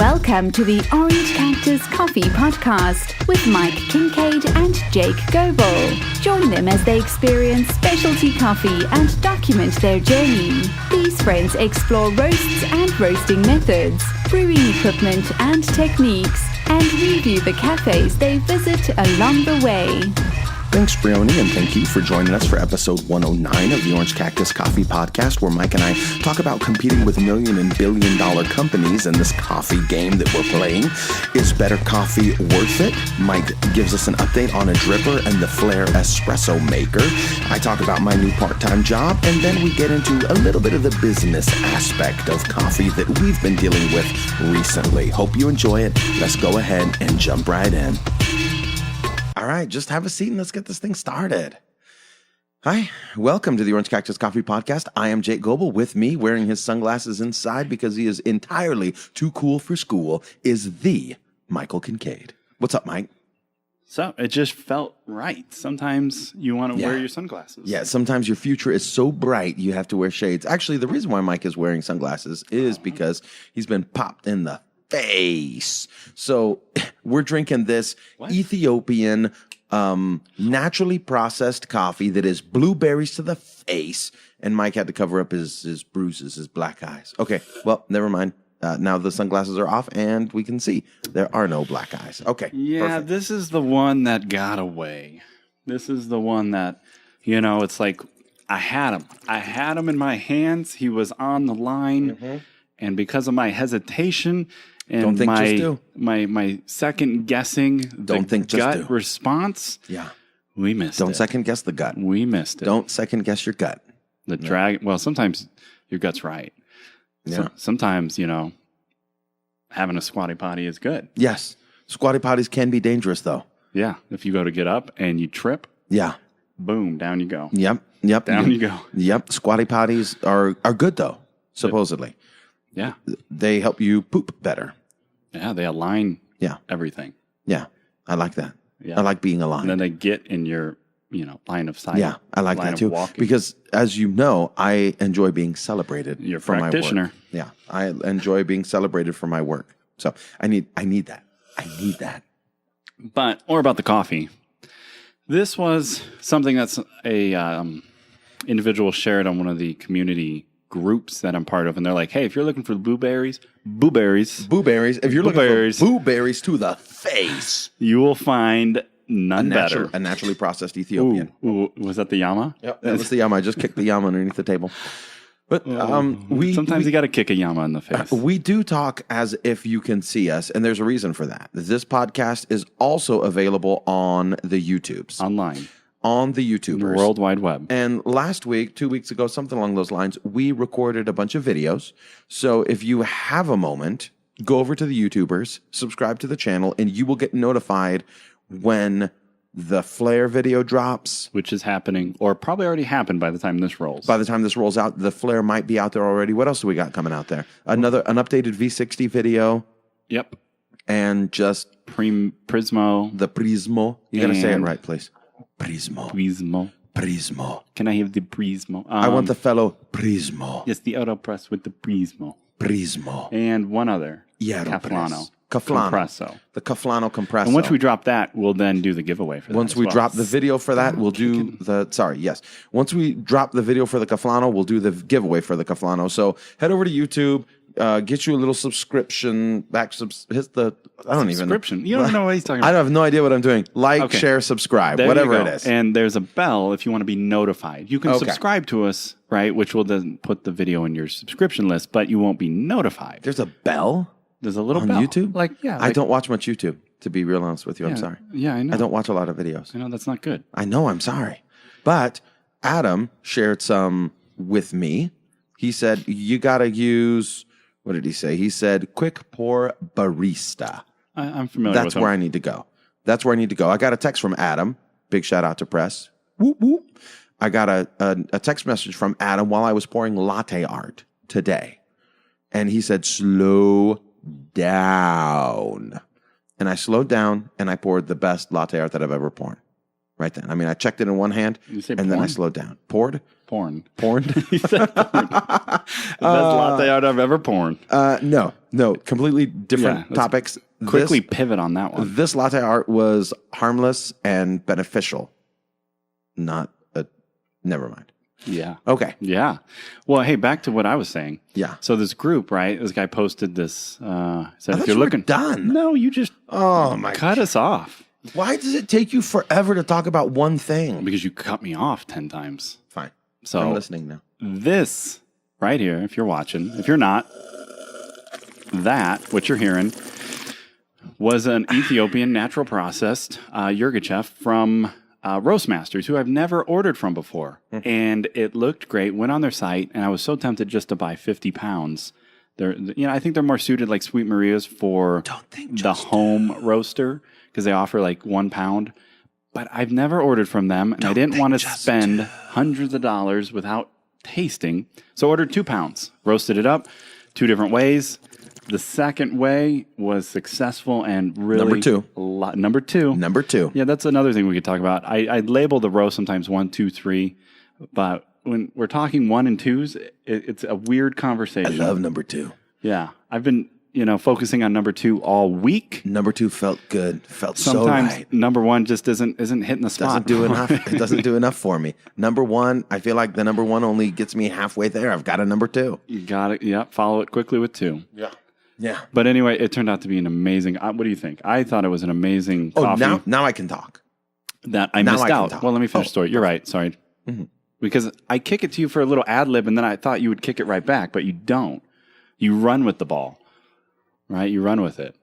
Welcome to the Orange Cactus Coffee Podcast with Mike Kincaid and Jake Goebel. Join them as they experience specialty coffee and document their journey. These friends explore roasts and roasting methods, brewing equipment and techniques, and review the cafes they visit along the way. Thanks, Brioni, and thank you for joining us for episode 109 of the Orange Cactus Coffee Podcast, where Mike and I talk about competing with million and billion-dollar companies in this coffee game that we're playing. Is better coffee worth it? Mike gives us an update on a dripper and the Flair espresso maker. I talk about my new part-time job, and then we get into a little bit of the business aspect of coffee that we've been dealing with recently. Hope you enjoy it. Let's go ahead and jump right in. All right, just have a seat and let's get this thing started. Hi, welcome to the Orange Cactus Coffee Podcast. I am Jake Goebel. With me, wearing his sunglasses inside because he is entirely too cool for school, is the Michael Kincaid. What's up, Mike? So it just felt right. Sometimes you want to wear your sunglasses. Yeah, sometimes your future is so bright you have to wear shades. Actually, the reason why Mike is wearing sunglasses is because he's been popped in the face. So we're drinking this Ethiopian naturally processed coffee that is blueberries to the face. And Mike had to cover up his bruises, his black eyes. Okay, well, never mind. Now the sunglasses are off and we can see there are no black eyes. Okay. Yeah, perfect. This is the one that got away. This is the one that, it's like I had him. I had him in my hands. He was on the line. Mm-hmm. And because of my hesitation and Don't think, just do. my second guessing Don't think, just gut do. response, we missed it. Don't second guess the gut. We missed it. Don't second guess your gut. The drag. Well, sometimes your gut's right. Yeah. So, sometimes, having a squatty potty is good. Yes. Squatty potties can be dangerous, though. Yeah. If you go to get up and you trip, boom, down you go. Yep. Down you go. Yep. Squatty potties are good, though, supposedly. Yeah. They help you poop better. Yeah, they align everything. Yeah, I like that. Yeah. I like being aligned. And then they get in your, line of sight. Yeah, I like that too. Walking. Because, as you know, I enjoy being celebrated for my practitioner. work. Yeah, I enjoy being celebrated for my work. So I need that. I need that. But more about the coffee. This was something that's a individual shared on one of the community groups that I'm part of, and they're like, hey, if you're looking for blueberries, if you're looking for blueberries to the face, you will find none better. A naturally processed Ethiopian. Ooh, was that the Yama? Yep, that was the Yama. I just kicked the Yama underneath the table. But sometimes you got to kick a Yama in the face. We do talk as if you can see us, and there's a reason for that. This podcast is also available on the YouTubes. Online. On the YouTubers. The World Wide Web. And last week, 2 weeks ago, something along those lines, we recorded a bunch of videos. So if you have a moment, go over to the YouTubers, subscribe to the channel, and you will get notified when the Flair video drops. Which is happening, or probably already happened by the time this rolls. By the time this rolls out, the Flair might be out there already. What else do we got coming out there? An updated V60 video. Yep. And just... Prismo. The Prismo. You got to say it right, please. Prismo. Can I have the Prismo? I want the fellow Prismo. Yes, the AutoPress with the Prismo. And one other. Caflano. Compresso. The Caflano Compresso. And once we drop that, we'll then do the giveaway for that. Once we drop the video for that, we'll do Once we drop the video for the Caflano, we'll do the giveaway for the Caflano. So head over to YouTube. Get you a little subscription. Hit the subscription. You don't know what he's talking about. I have no idea what I'm doing. Share, subscribe, whatever it is. And there's a bell if you want to be notified. You can subscribe to us, right? Which will then put the video in your subscription list, but you won't be notified. There's a bell. There's a little on bell. YouTube. I don't watch much YouTube. To be real honest with you, I'm sorry. Yeah, I know. I don't watch a lot of videos. I know that's not good. I know. I'm sorry, but Adam shared some with me. He said you got to use. What did he say? He said, quick pour barista. I'm familiar with That's where I need to go. That's where I need to go. I got a text from Adam. Big shout out to Press. Whoop, whoop. I got a text message from Adam while I was pouring latte art today. And he said, slow down. And I slowed down and I poured the best latte art that I've ever poured. Right then. I mean, I checked it in one hand and then I slowed down. Poured? Porn. Porn? He said porn. Best latte art I've ever poured. No, completely different Yeah, topics. Quickly pivot on that one. This latte art was harmless and beneficial. Never mind. Yeah. Okay. Yeah. Well, hey, back to what I was saying. Yeah. So this group, right? This guy posted this. Said I if thought you're you were looking done. No, you just cut us off Why does it take you forever to talk about one thing? because you cut me off 10 times. Fine. So I'm listening now. this right here, if you're watching, if you're not, that what you're hearing was an Ethiopian natural processed Yirgacheffe from Roastmasters, who I've never ordered from before. And it looked great. Went on their site, and I was so tempted just to buy 50 pounds. I think they're more suited like Sweet Maria's for the home roaster because they offer like 1 pound. But I've never ordered from them, and I didn't want to spend hundreds of dollars without tasting. So I ordered 2 pounds, roasted it up 2 different ways. The second way was successful and really... Number two. Number two. Yeah, that's another thing we could talk about. I label the roast sometimes 1, 2, 3, but when we're talking 1 and 2s, it's a weird conversation. I love number 2. Yeah. I've been, focusing on number 2 all week. Number 2 felt good. Felt Sometimes so right. Number 1 just isn't hitting the spot. Doesn't do enough. It doesn't do enough for me. Number 1, I feel like the number 1 only gets me halfway there. I've got a number 2. You got it. Yep. Follow it quickly with 2. Yeah. Yeah. But anyway, it turned out to be an amazing. What do you think? I thought it was an amazing coffee. Now I can talk. That I missed out. Well, let me finish the story. You're right. Sorry. Mm-hmm. Because I kick it to you for a little ad lib, and then I thought you would kick it right back, but you don't. You run with the ball, right? You run with it.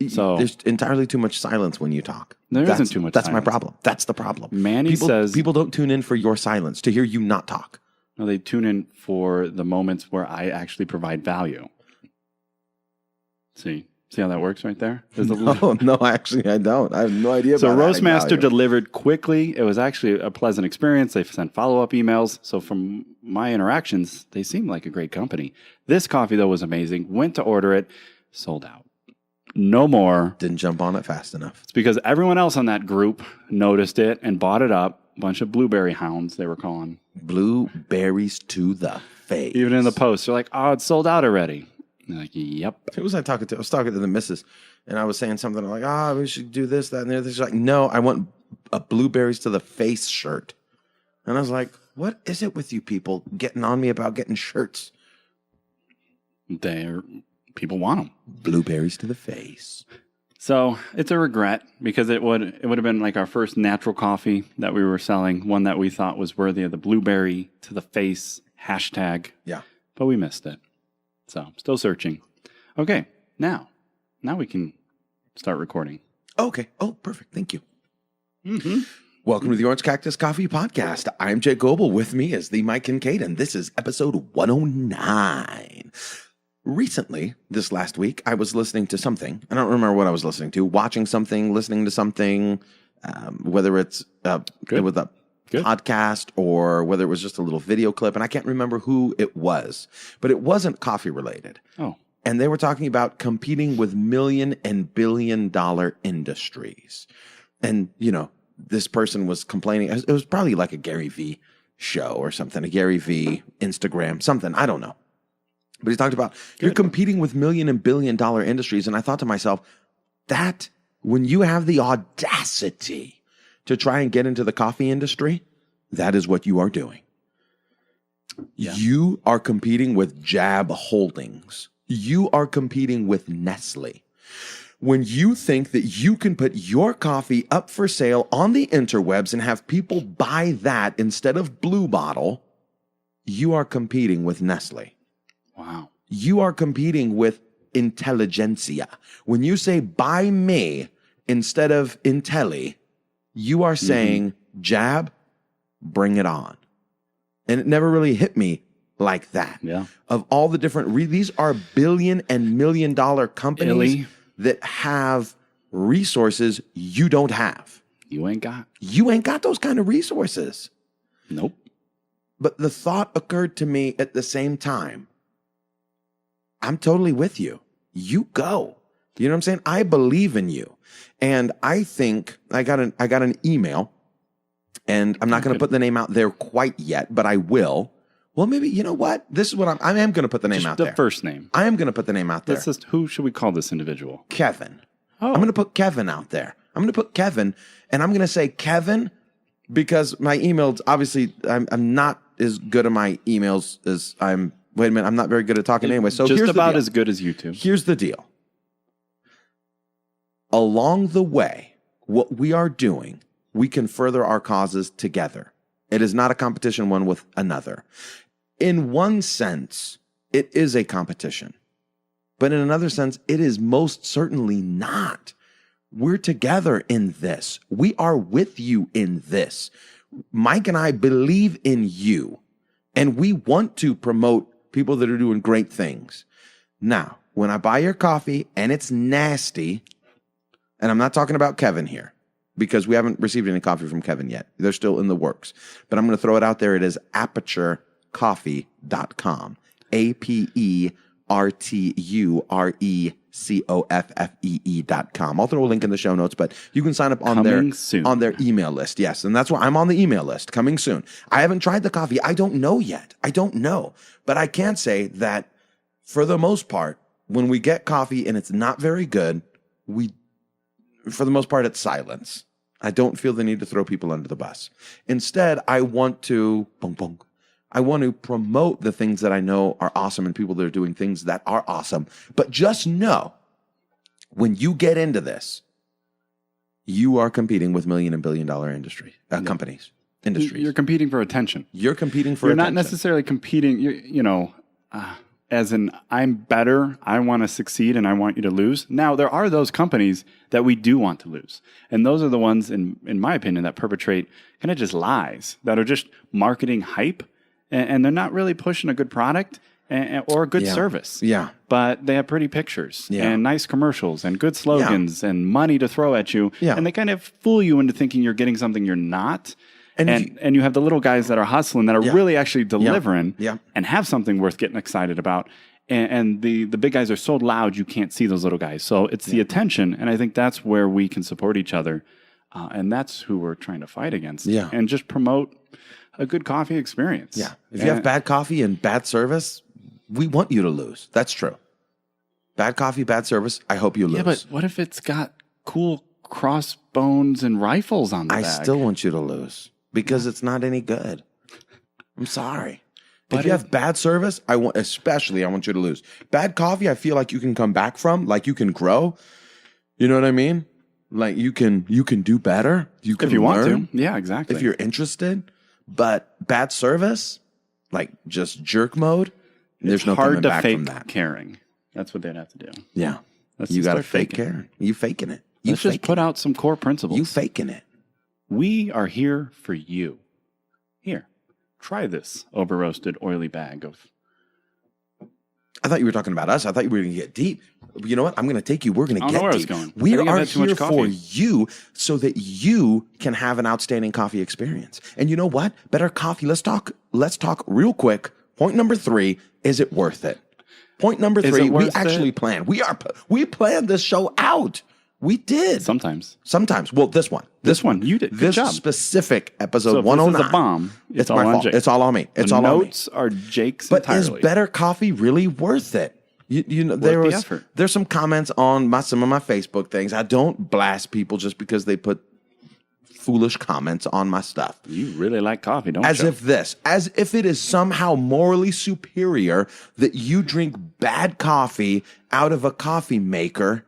So there's entirely too much silence when you talk. There isn't too much. That's silence. my problem. That's the problem. Manny says people don't tune in for your silence to hear you not talk. No, they tune in for the moments where I actually provide value. See how that works right there? No, actually, I don't. I have no idea. So about Roastmaster delivered quickly. It was actually a pleasant experience. They sent follow-up emails. So from my interactions, they seemed like a great company. This coffee, though, was amazing. Went to order it, sold out. No more. Didn't jump on it fast enough. It's because everyone else on that group noticed it and bought it up. A bunch of blueberry hounds, they were calling. Blueberries to the face. Even in the post, they're like, oh, it's sold out already. And like, yep. Who was I talking to? I was talking to the missus, and I was saying something like, we should do this, that, and the other. She's like, no, I want a blueberries to the face shirt. And I was like, what is it with you people getting on me about getting shirts? People want them. Blueberries to the face. So it's a regret because it would have been like our first natural coffee that we were selling, one that we thought was worthy of the blueberry to the face hashtag. Yeah. But we missed it. So, still searching. Okay, now we can start recording. Okay. Oh, perfect. Thank you. Mm-hmm. Welcome to the Orange Cactus Coffee Podcast. I'm Jake Goebel. With me is the Mike Kincaid, and this is episode 109. Recently, this last week, I was listening to something. I don't remember what I was listening to. Watching something, listening to something, whether it's it was a podcast or whether it was just a little video clip, and I can't remember who it was, but it wasn't coffee related. Oh. And they were talking about competing with $1 million and $1 billion industries. And, this person was complaining. It was probably like a Gary V show or something, a Gary V Instagram, something. I don't know. But he talked about you're competing with $1 million and $1 billion industries. And I thought to myself, that when you have the audacity to try and get into the coffee industry, that is what you are doing. Yeah. You are competing with Jab Holdings. You are competing with Nestle. When you think that you can put your coffee up for sale on the interwebs and have people buy that instead of Blue Bottle, you are competing with Nestle. Wow. You are competing with intelligentsia. When you say buy me instead of Intelli, you are saying, Jab, bring it on. And it never really hit me like that. Yeah. Of all the different, these are $1 billion and $1 million companies that have resources you don't have. You ain't got those kind of resources. Nope. But the thought occurred to me at the same time. I'm totally with you. You go. You know what I'm saying? I believe in you. And I think I got an email And I'm not going to put the name out there quite yet, but I will. Well, maybe, you know what? This is what I am going to put the name out there. The first name. I am going to put the name out there. Who should we call this individual? Kevin. Oh. I'm going to put Kevin out there. I'm going to put Kevin, and I'm going to say Kevin because my emails, obviously, I'm not as good at my emails as I'm. Wait a minute, I'm not very good at talking anyway. So just here's about the deal. as good as you two. Here's the deal. Along the way, what we are doing, we can further our causes together. It is not a competition one with another. In one sense, it is a competition. But in another sense, it is most certainly not. We're together in this. We are with you in this. Mike and I believe in you, and we want to promote people that are doing great things. Now, when I buy your coffee and it's nasty, and I'm not talking about Kevin here, because we haven't received any coffee from Kevin yet. They're still in the works. But I'm going to throw it out there. It is aperturecoffee.com. aperturecoffee.com. I'll throw a link in the show notes, but you can sign up on their email list. Yes, and that's why I'm on the email list. Coming soon. I haven't tried the coffee. I don't know yet. I don't know. But I can say that for the most part, when we get coffee and it's not very good, for the most part, it's silence. I don't feel the need to throw people under the bus. Instead, I want to promote the things that I know are awesome and people that are doing things that are awesome. But just know, when you get into this, you are competing with million and billion dollar companies, industries. You're competing for attention. You're not necessarily competing, as in, I'm better, I want to succeed, and I want you to lose. Now, there are those companies that we do want to lose. And those are the ones, in my opinion, that perpetrate kind of just lies, that are just marketing hype, and they're not really pushing a good product or a good service. Yeah. But they have pretty pictures and nice commercials and good slogans and money to throw at you. Yeah. And they kind of fool you into thinking you're getting something you're not. And you have the little guys that are hustling, that are really actually delivering and have something worth getting excited about. And the big guys are so loud you can't see those little guys. So it's the attention, and I think that's where we can support each other. And that's who we're trying to fight against. Yeah. And just promote a good coffee experience. Yeah. If you have bad coffee and bad service, we want you to lose. That's true. Bad coffee, bad service, I hope you lose. Yeah, but what if it's got cool crossbones and rifles on the bag? I still want you to lose. Because it's not any good. I'm sorry. But if you have bad service, I want you to lose. Bad coffee, I feel like you can come back from, like you can grow. You know what I mean? Like you can do better. You can if you learn, want to. Yeah, exactly. If you're interested. But bad service, like just jerk mode, there's no coming back from that. Hard to fake caring. That's what they'd have to do. Yeah. You got to fake caring. You faking it. Let's just put out some core principles. You faking it. We are here for you. Here, try this over-roasted, oily bag of... I thought you were talking about us. I thought you were going to get deep. You know what? I'm going to take you. We're going to get deep. Going. We are here for you so that you can have an outstanding coffee experience. And you know what? Better coffee. Let's talk real quick. Point number 3, is it worth it? Point number 3, we actually planned. We planned this show out. We did. Sometimes. Well, this one, you did. Good this job. Specific episode so if 109. This is a bomb. It's my fault. It's all on me. The notes are Jake's entirely. But is better coffee really worth it? You know, there's some comments on some of my Facebook things. I don't blast people just because they put foolish comments on my stuff. You really like coffee, don't you? As if it is somehow morally superior that you drink bad coffee out of a coffee maker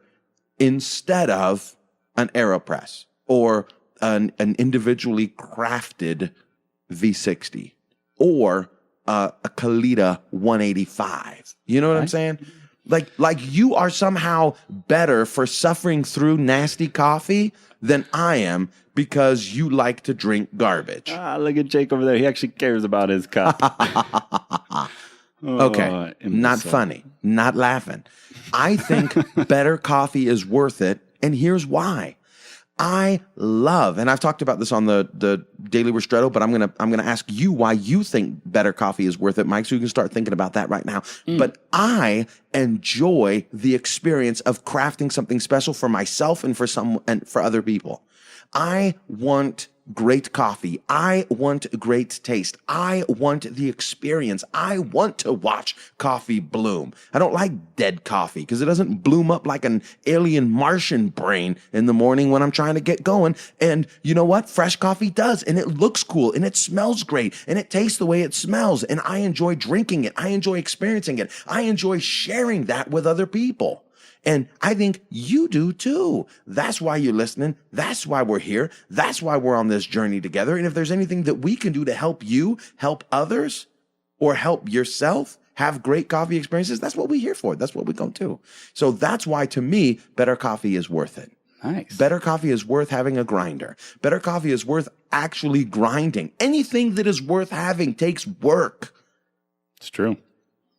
instead of an AeroPress or an individually crafted V60 or a Kalita 185. You know what I'm saying? Like you are somehow better for suffering through nasty coffee than I am because you like to drink garbage. Look at Jake over there. He actually cares about his cup. Okay, not funny, not laughing. I think better coffee is worth it, and here's why. I love, and I've talked about this on the Daily Ristretto, but I'm gonna ask you why you think better coffee is worth it, Mike. So you can start thinking about that right now. But I enjoy the experience of crafting something special for myself and for other people. I want great coffee. I want great taste. I want the experience. I want to watch coffee bloom. I don't like dead coffee because it doesn't bloom up like an alien Martian brain in the morning when I'm trying to get going. And you know what? Fresh coffee does. And it looks cool and it smells great and it tastes the way it smells. And I enjoy drinking it. I enjoy experiencing it. I enjoy sharing that with other people. And I think you do too. That's why you're listening. That's why we're here. That's why we're on this journey together. And if there's anything that we can do to help you, help others, or help yourself have great coffee experiences, that's what we're here for. That's what we go to. So that's why, to me, better coffee is worth it. Nice. Better coffee is worth having a grinder. Better coffee is worth actually grinding. Anything that is worth having takes work. It's true.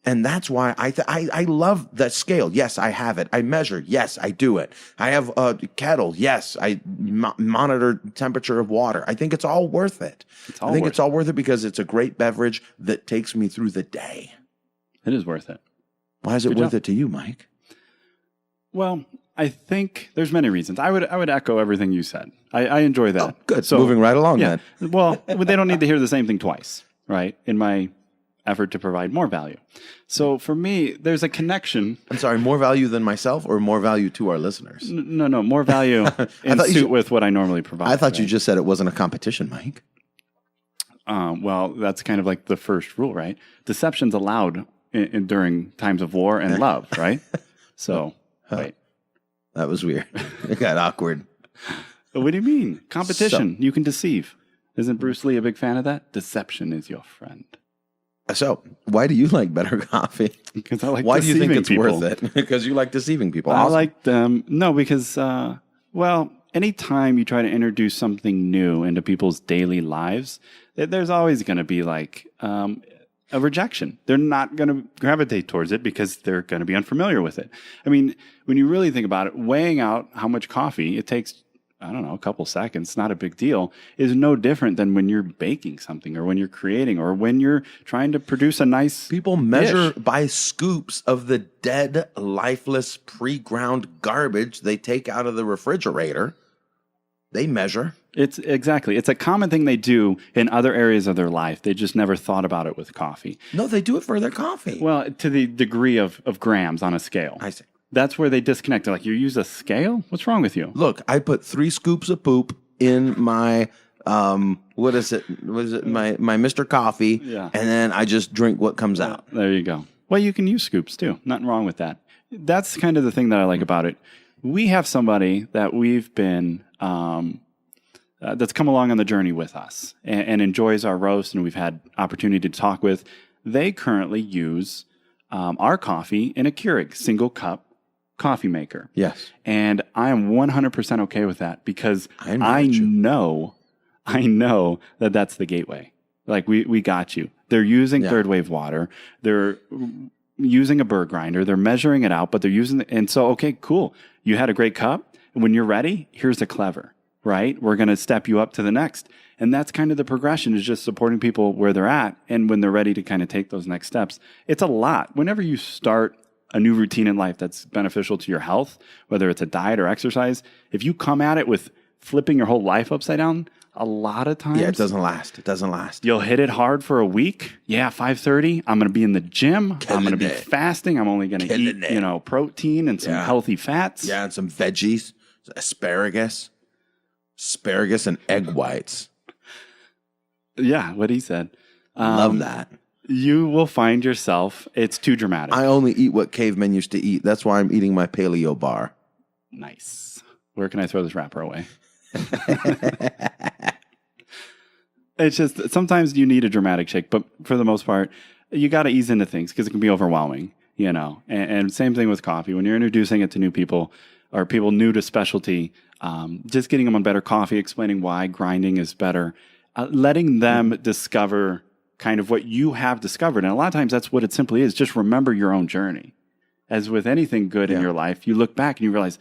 And that's why I love the scale. Yes, I have it. I measure. Yes, I do it. I have a kettle. Yes, I monitor temperature of water. I think it's all worth it. It's all worth it because it's a great beverage that takes me through the day. It is worth it. Why is it worth it to you, Mike? Well, I think there's many reasons. I would echo everything you said. I enjoy that. Oh, good. So moving right along then. Yeah. Well, they don't need to hear the same thing twice, right? In my effort to provide more value. So for me, there's a connection. I'm sorry, more value than myself or more value to our listeners? No, more value in suit with what I normally provide. I thought you just said it wasn't a competition, Mike. Well, that's kind of like the first rule, right? Deception's allowed during times of war and love, right? So, wait. That was weird. It got awkward. What do you mean? Competition. You can deceive. Isn't Bruce Lee a big fan of that? Deception is your friend. So, why do you like better coffee? Because I like why do you think it's people. worth it? Because you like deceiving people. I like them. No, because, anytime you try to introduce something new into people's daily lives, there's always going to be like a rejection. They're not going to gravitate towards it because they're going to be unfamiliar with it. I mean, when you really think about it, weighing out how much coffee it takes, I don't know, a couple seconds, not a big deal, is no different than when you're baking something or when you're creating or when you're trying to produce a nice People measure dish. by scoops of the dead, lifeless, pre-ground garbage they take out of the refrigerator. They measure. It's a common thing they do in other areas of their life. They just never thought about it with coffee. No, they do it for their coffee. Well, to the degree of grams on a scale. I see. That's where they disconnect. They're like, you use a scale? What's wrong with you? Look, I put 3 scoops of poop in my, what is it? My Mr. Coffee. Yeah. And then I just drink what comes out. There you go. Well, you can use scoops too. Nothing wrong with that. That's kind of the thing that I like about it. We have somebody that we've been, that's come along on the journey with us and enjoys our roast, and we've had opportunity to talk with. They currently use our coffee in a Keurig single cup coffee maker. Yes. And I am 100% okay with that because I know that that's the gateway. Like we got you. They're using third wave water. They're using a burr grinder. They're measuring it out, but they're using and so, okay, cool. You had a great cup. When you're ready, here's a clever, right? We're going to step you up to the next. And that's kind of the progression, is just supporting people where they're at. And when they're ready to kind of take those next steps, it's a lot. Whenever you start a new routine in life that's beneficial to your health, whether it's a diet or exercise, if you come at it with flipping your whole life upside down, a lot of times... Yeah, it doesn't last. It doesn't last. You'll hit it hard for a week. Yeah, 5:30, I'm going to be in the gym. I'm going to be fasting. I'm only going to eat, protein and some healthy fats. Yeah, and some veggies, asparagus and egg whites. Yeah, what he said. Love that. You will find yourself, it's too dramatic. I only eat what cavemen used to eat. That's why I'm eating my paleo bar. Nice. Where can I throw this wrapper away? It's just, sometimes you need a dramatic shake, but for the most part, you got to ease into things because it can be overwhelming, and same thing with coffee. When you're introducing it to new people or people new to specialty, just getting them on better coffee, explaining why grinding is better, letting them discover kind of what you have discovered. And a lot of times that's what it simply is. Just remember your own journey. As with anything good in your life, you look back and you realize,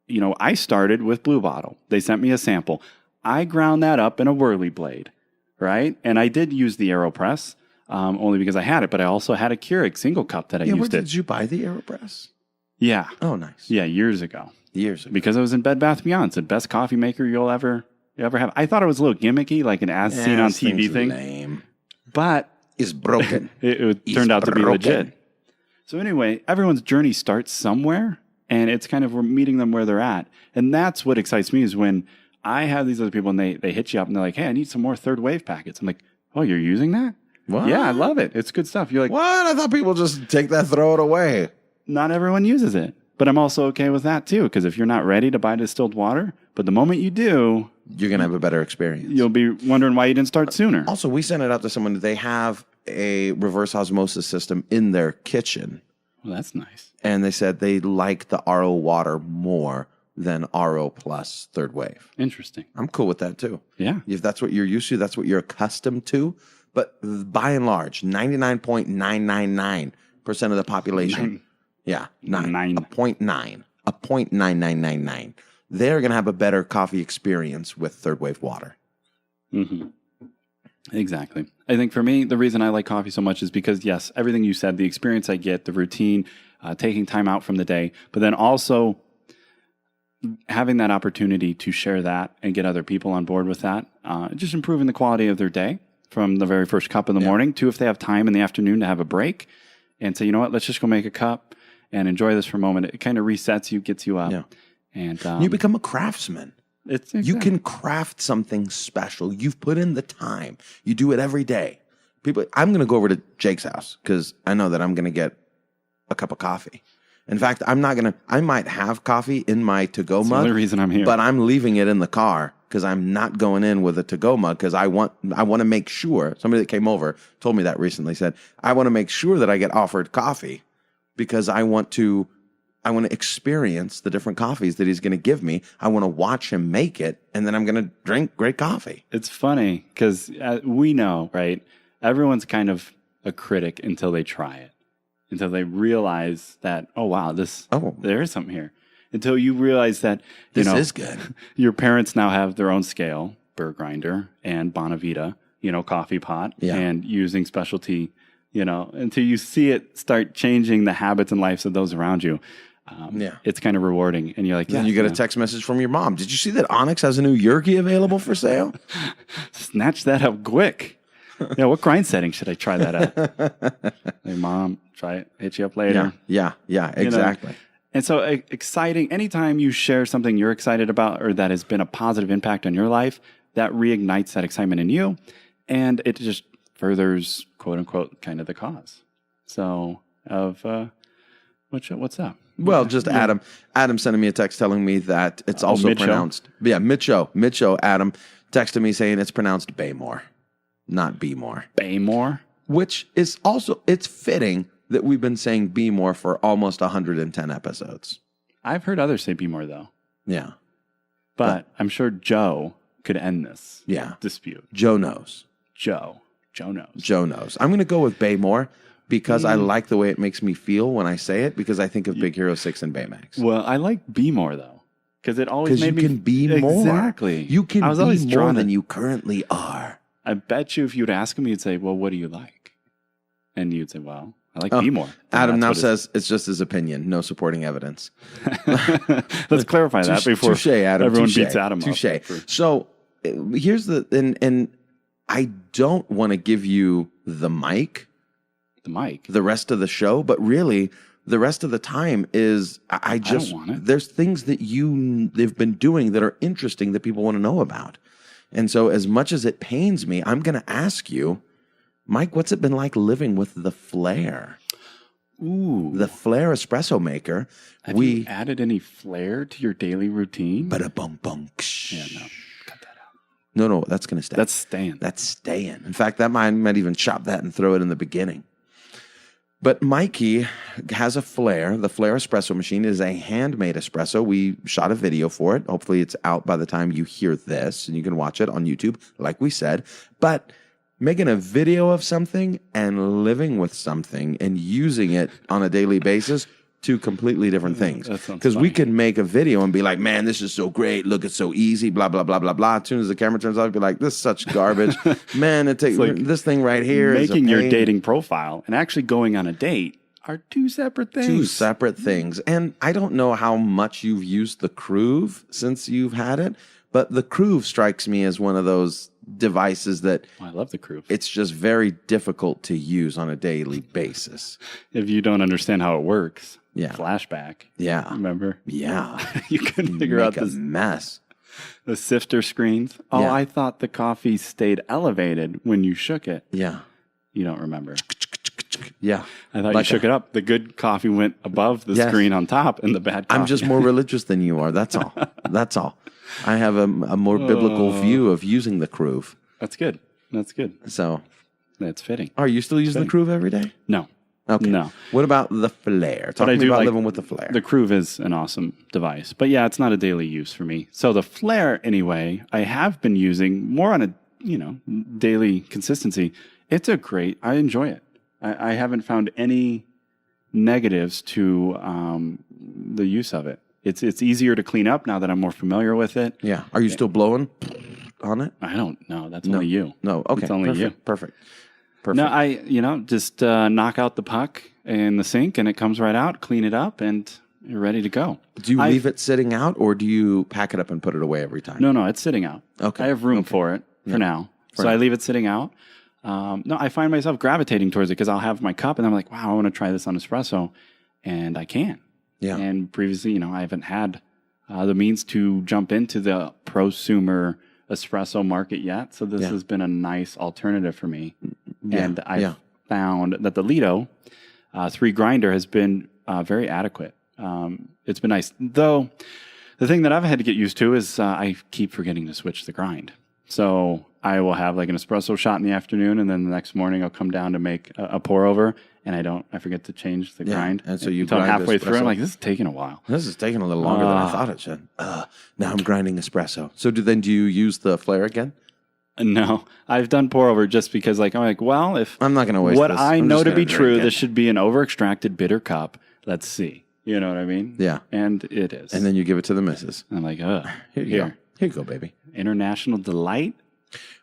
I started with Blue Bottle. They sent me a sample. I ground that up in a Whirly blade, right? And I did use the AeroPress only because I had it, but I also had a Keurig single cup that I used. Where did you buy the AeroPress? Yeah. Oh, nice. Yeah, years ago. Years ago. Because I was in Bed Bath & Beyond. It's the best coffee maker you'll ever you ever have. I thought it was a little gimmicky, like an as seen on TV thing. Lame. But It's broken. it turned out to be legit. So anyway, everyone's journey starts somewhere, and it's kind of we're meeting them where they're at. And that's what excites me is when I have these other people and they hit you up and they're like, hey, I need some more third wave packets. I'm like, oh, you're using that? What? Yeah, I love it. It's good stuff. You're like, What? I thought people just take that, throw it away. not everyone uses it. But I'm also okay with that too, because if you're not ready to buy distilled water, but the moment you do, You're going to have a better experience. you'll be wondering why you didn't start sooner. Also, we sent it out to someone. They have a reverse osmosis system in their kitchen. Well, that's nice. And they said they like the RO water more than RO plus third wave. Interesting. I'm cool with that too. Yeah. If that's what you're used to, that's what you're accustomed to. But by and large, 99.999% of the population, Nine. a 0.9999, they're going to have a better coffee experience with third wave water. Mm-hmm. Exactly. I think for me, the reason I like coffee so much is because, yes, everything you said, the experience I get, the routine, taking time out from the day, but then also having that opportunity to share that and get other people on board with that, just improving the quality of their day from the very first cup in the morning to if they have time in the afternoon to have a break and say, you know what, let's just go make a cup and enjoy this for a moment. It kind of resets you, gets you up. Yeah. And You become a craftsman. it's You can craft something special. You've put in the time. You do it every day. People, I'm going to go over to Jake's house because I know that I'm going to get a cup of coffee. In fact, I might have coffee in my to-go That's the mug. only reason I'm here. But I'm leaving it in the car because I'm not going in with a to-go mug because I want to make sure. Somebody that came over told me that recently, said, I want to make sure that I get offered coffee because I want to experience the different coffees that he's going to give me. I want to watch him make it, and then I'm going to drink great coffee. It's funny because we know, right? Everyone's kind of a critic until they try it, until they realize that, oh, wow, there is something here. Until you realize that, This is good. Your parents now have their own scale, burr grinder, and Bonavita, coffee pot, and using specialty, until you see it start changing the habits and lives of those around you. It's kind of rewarding. And you're like, Then you get a text message from your mom. Did you see that Onyx has a new Yerky available for sale? snatch that up quick. What grind setting should I try that at? Hey, Mom, try it. Hit you up later. Yeah, exactly. And so exciting. Anytime you share something you're excited about or that has been a positive impact on your life, that reignites that excitement in you. And it just furthers, quote unquote, kind of the cause. So what's up? Well, just Adam sending me a text telling me that it's also Mitcho? pronounced. Yeah, Mitcho, Adam texted me saying it's pronounced Baymore, not Beemore. Baymore? Which is also, it's fitting that we've been saying Beemore for almost 110 episodes. I've heard others say Beemore, though. Yeah. But I'm sure Joe could end this dispute. Joe knows. Joe knows. Joe knows. I'm going to go with Baymore because I like the way it makes me feel when I say it because I think of Big Hero 6 and Baymax. Well, I like Be More, though, because it always made me... Because you can be more. Exactly. You can I was be always more drawn than you currently are. I bet you if you'd ask him, you'd say, well, what do you like? And you'd say, well, I like Be More. Adam now says it's just his opinion, no supporting evidence. Let's clarify that before touche, Adam. everyone touche, beats Adam touche. up. So here's and I don't want to give you the mic the rest of the show, but really the rest of the time is I just don't want it. There's things that they've been doing that are interesting that people want to know about. And so as much as it pains me, I'm going to ask you, Mike, what's it been like living with the Flair? Ooh. The Flair espresso maker. Have you added any flair to your daily routine? Ba-da-bum-bum. Yeah, no. Cut that out. No, that's going to stay. That's staying. That's staying. In fact, that might even chop that and throw it in the beginning. But Mikey has a Flair. The Flair espresso machine is a handmade espresso. We shot a video for it. Hopefully it's out by the time you hear this, and you can watch it on YouTube, like we said. But making a video of something and living with something and using it on a daily basis, two completely different things. Because we can make a video and be like, man, this is so great. Look, it's so easy, blah, blah, blah, blah, blah. As soon as the camera turns off, be like, this is such garbage. Man, it takes like this thing right here. Making your dating profile and actually going on a date are two separate things. Two separate things. And I don't know how much you've used the Groove since you've had it, But the Groove strikes me as one of those devices that I love the Groove. it's just very difficult to use on a daily basis. If you don't understand how it works, Yeah. flashback. Yeah. Remember? Yeah. You couldn't figure out Make a mess. the sifter screens. Oh, Yeah. I thought the coffee stayed elevated when you shook it. Yeah. You don't remember. Yeah. I thought Like you shook it up. The good coffee went above the Yes. screen on top, and the bad coffee. I'm just more religious than you are. That's all. That's all. I have a more biblical view of using the Groove. That's good. That's good. So, That's fitting. are you still using the Groove every day? No. Okay. No. What about the Flair? Talk I to me do about like living with the Flair. The Groove is an awesome device. But yeah, it's not a daily use for me. So the Flair, anyway, I have been using more on a, daily consistency. It's I enjoy it. I haven't found any negatives to the use of it. It's easier to clean up now that I'm more familiar with it. Yeah. Are you still blowing on it? I don't know. That's only you. No. Okay. It's only perfect. you. Perfect. No, I just knock out the puck in the sink and it comes right out, clean it up, and you're ready to go. Do you leave it sitting out or do you pack it up and put it away every time? No, it's sitting out. Okay. I have room for it for now. So I leave it sitting out. No, I find myself gravitating towards it because I'll have my cup and I'm like, wow, I want to try this on espresso. And I can. Yeah. And previously, I haven't had the means to jump into the prosumer espresso market yet. So this has been a nice alternative for me. Yeah. And I found that the Lido 3 grinder has been very adequate. It's been nice. Though the thing that I've had to get used to is I keep forgetting to switch the grind. So I will have like an espresso shot in the afternoon, and then the next morning I'll come down to make a pour over, and I forget to change the grind. And so you until grind halfway through, I'm espresso. like, this is taking a while. This is taking a little longer than I thought it should. Now I'm grinding espresso. So do you use the Flair again? No, I've done pour over just because I'm like, well, if I'm not going to waste what this. I I'm know just to gonna be drink true, it. this should be an over extracted bitter cup. Let's see. You know what I mean? Yeah. And it is. And then you give it to the missus. I'm like, Here you go. Here you go, baby. International delight.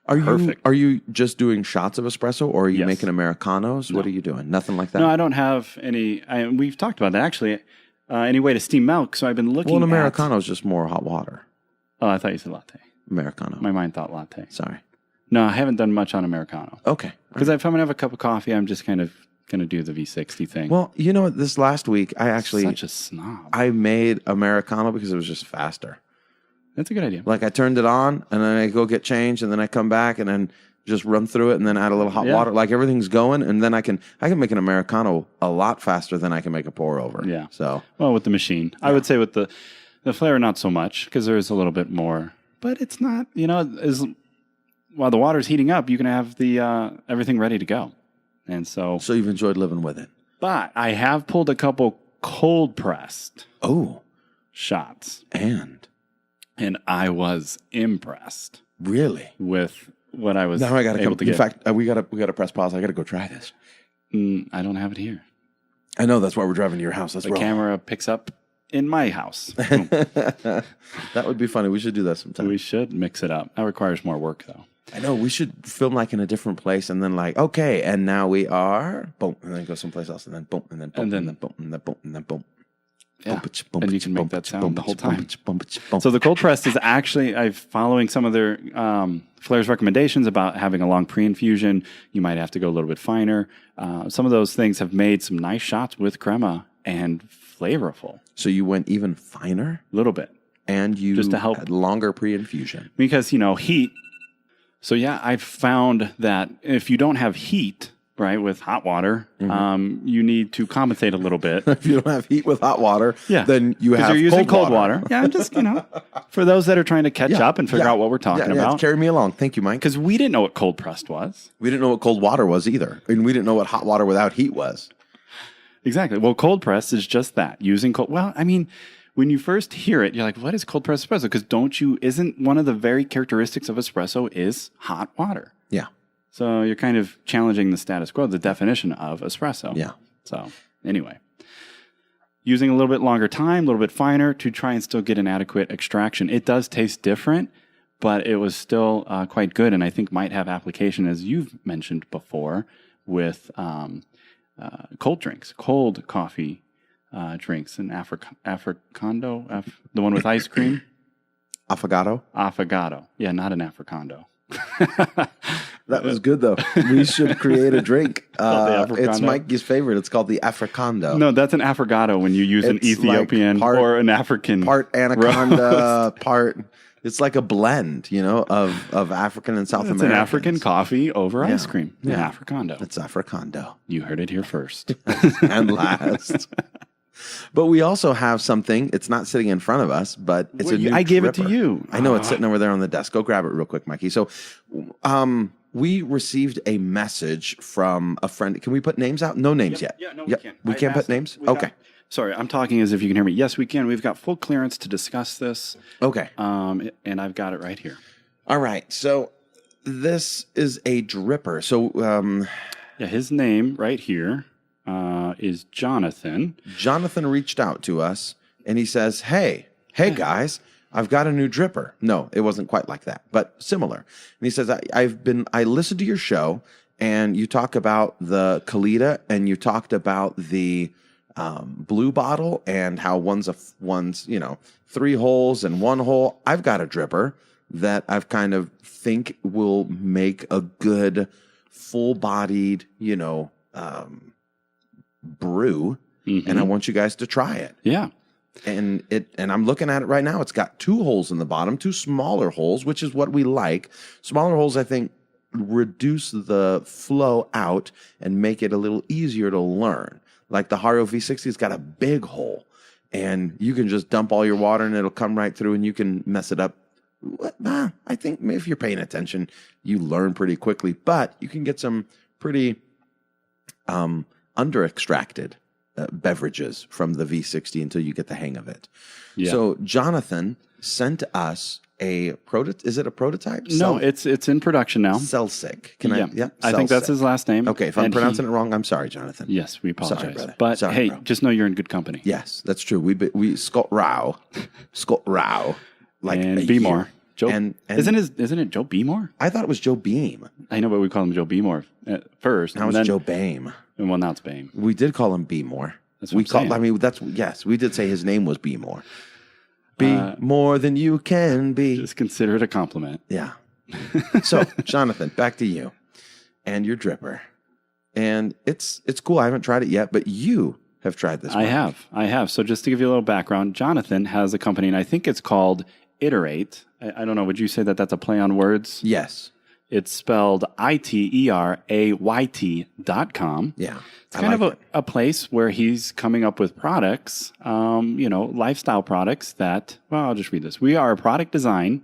Perfect. Are you just doing shots of espresso or are you Yes. making Americanos? What are you doing? Nothing like that? No, I don't have any. We've talked about that actually. Any way to steam milk? So I've been looking. Well, an at... Americano is just more hot water. Oh, I thought you said latte. Americano. My mind thought latte. Sorry. No, I haven't done much on Americano. Okay. Because if I'm gonna have a cup of coffee, I'm just kind of gonna do the V60 thing. Well, you know what? This last week, Such a snob. I made Americano because it was just faster. That's a good idea. Like I turned it on and then I go get changed and then I come back and then just run through it and then add a little hot water. Like everything's going and then I can make an Americano a lot faster than I can make a pour over. Yeah. So Well, with the machine, I would say with the Flair, not so much because there is a little bit more, but it's not. While the water's heating up, you can have the everything ready to go, and so you've enjoyed living with it. But I have pulled a couple cold pressed shots, and I was impressed. Really? With what I was now I gotta able come. to In get. fact, we gotta press pause. I gotta go try this. I don't have it here. I know that's why we're driving to your house. That's The camera picks up in my house. Boom. That would be funny. We should do that sometime. We should mix it up. That requires more work, though. I know. We should film like in a different place and then like, okay, and now we are boom, and then go someplace else and then boom, and then boom, and then boom, and then boom, and then boom. Yeah. And you can make that sound the whole time. So the cold pressed is actually, I'm following some of their Flair's recommendations about having a long pre-infusion. You might have to go a little bit finer. Some of those things have made some nice shots with crema and flavorful. So you went even finer? A little bit. And you just to help had longer pre-infusion. Because, heat. So yeah, I've found that if you don't have heat, right, with hot water, you need to compensate a little bit. If you don't have heat with hot water, then you have you're using cold water. Yeah, just, for those that are trying to catch up and figure out what we're talking about. Carry me along. Thank you, Mike. Because we didn't know what cold pressed was. We didn't know what cold water was either. And we didn't know what hot water without heat was. Exactly. Well, cold pressed is just that, using cold. Well, I mean, when you first hear it, you're like, what is cold pressed espresso? Because isn't one of the very characteristics of espresso is hot water? Yeah. So you're kind of challenging the status quo, the definition of espresso. Yeah. So anyway, using a little bit longer time, a little bit finer to try and still get an adequate extraction. It does taste different, but it was still quite good, and I think might have application, as you've mentioned before, with cold drinks, cold coffee drinks, and Africano, the one with ice cream. Affogato? Affogato. Yeah, not an Africano. That was good, though. We should create a drink. Africano? It's Mikey's favorite. It's called the Africano. No, that's an Affogato when you use an It's Ethiopian like or an African. Part anaconda, part... It's like a blend, of African and South American. It's an African coffee over ice cream. Yeah. An Africano. It's Africano. You heard it here first. And last. But we also have something. It's not sitting in front of us, but it's a new I gave it dripper. to you. I know it's sitting over there on the desk. Go grab it real quick, Mikey. So we received a message from a friend. Can we put names out? No names yet. Yeah, no, we can't. We can't put names? Okay. Sorry, I'm talking as if you can hear me. Yes, we can. We've got full clearance to discuss this. Okay. And I've got it right here. All right. So this is a dripper. So Yeah, his name right here is Jonathan. Jonathan reached out to us and he says, hey guys, I've got a new dripper. No, it wasn't quite like that, but similar. And he says, I listened to your show and you talk about the Kalita and you talked about the blue bottle and how one's 3 holes and 1 hole. I've got a dripper that I've kind of think will make a good full-bodied, brew, and I want you guys to try it. Yeah. And I'm looking at it right now. It's got 2 holes in the bottom, 2 smaller holes, which is what we like. Smaller holes, I think, reduce the flow out and make it a little easier to learn. Like the Hario V60's got a big hole, and you can just dump all your water and it'll come right through, and you can mess it up. I think if you're paying attention, you learn pretty quickly, but you can get some pretty under-extracted beverages from the V60 until you get the hang of it. Yeah. So Jonathan sent us a prototype. Is it a prototype? No, it's in production now. Celsic. I think that's his last name. Okay, if I'm pronouncing it wrong, I'm sorry, Jonathan. Yes, we apologize. Sorry, brother. But sorry, hey, bro. just know you're in good company. Yes, that's true. We Scott Rao, like and Beemore. Joe, and isn't it Joe Beemore? I thought it was Joe Beam. I know, but we call him Joe Beemore at first. Now it's Joe Bame. And well, now it's Bame. We did call him Beemore. That's what I'm saying. Yes, we did say his name was Beemore. Be more than you can be. Just consider it a compliment. Yeah. So, Jonathan, back to you and your dripper. And it's cool. I haven't tried it yet, but you have tried this one. I have. So just to give you a little background, Jonathan has a company, and I think it's called Iterate. I don't know. Would you say that that's a play on words? Yes. It's spelled iterayt.com. Yeah. It's kind of a place where he's coming up with products, lifestyle products that, well, I'll just read this. We are a product designer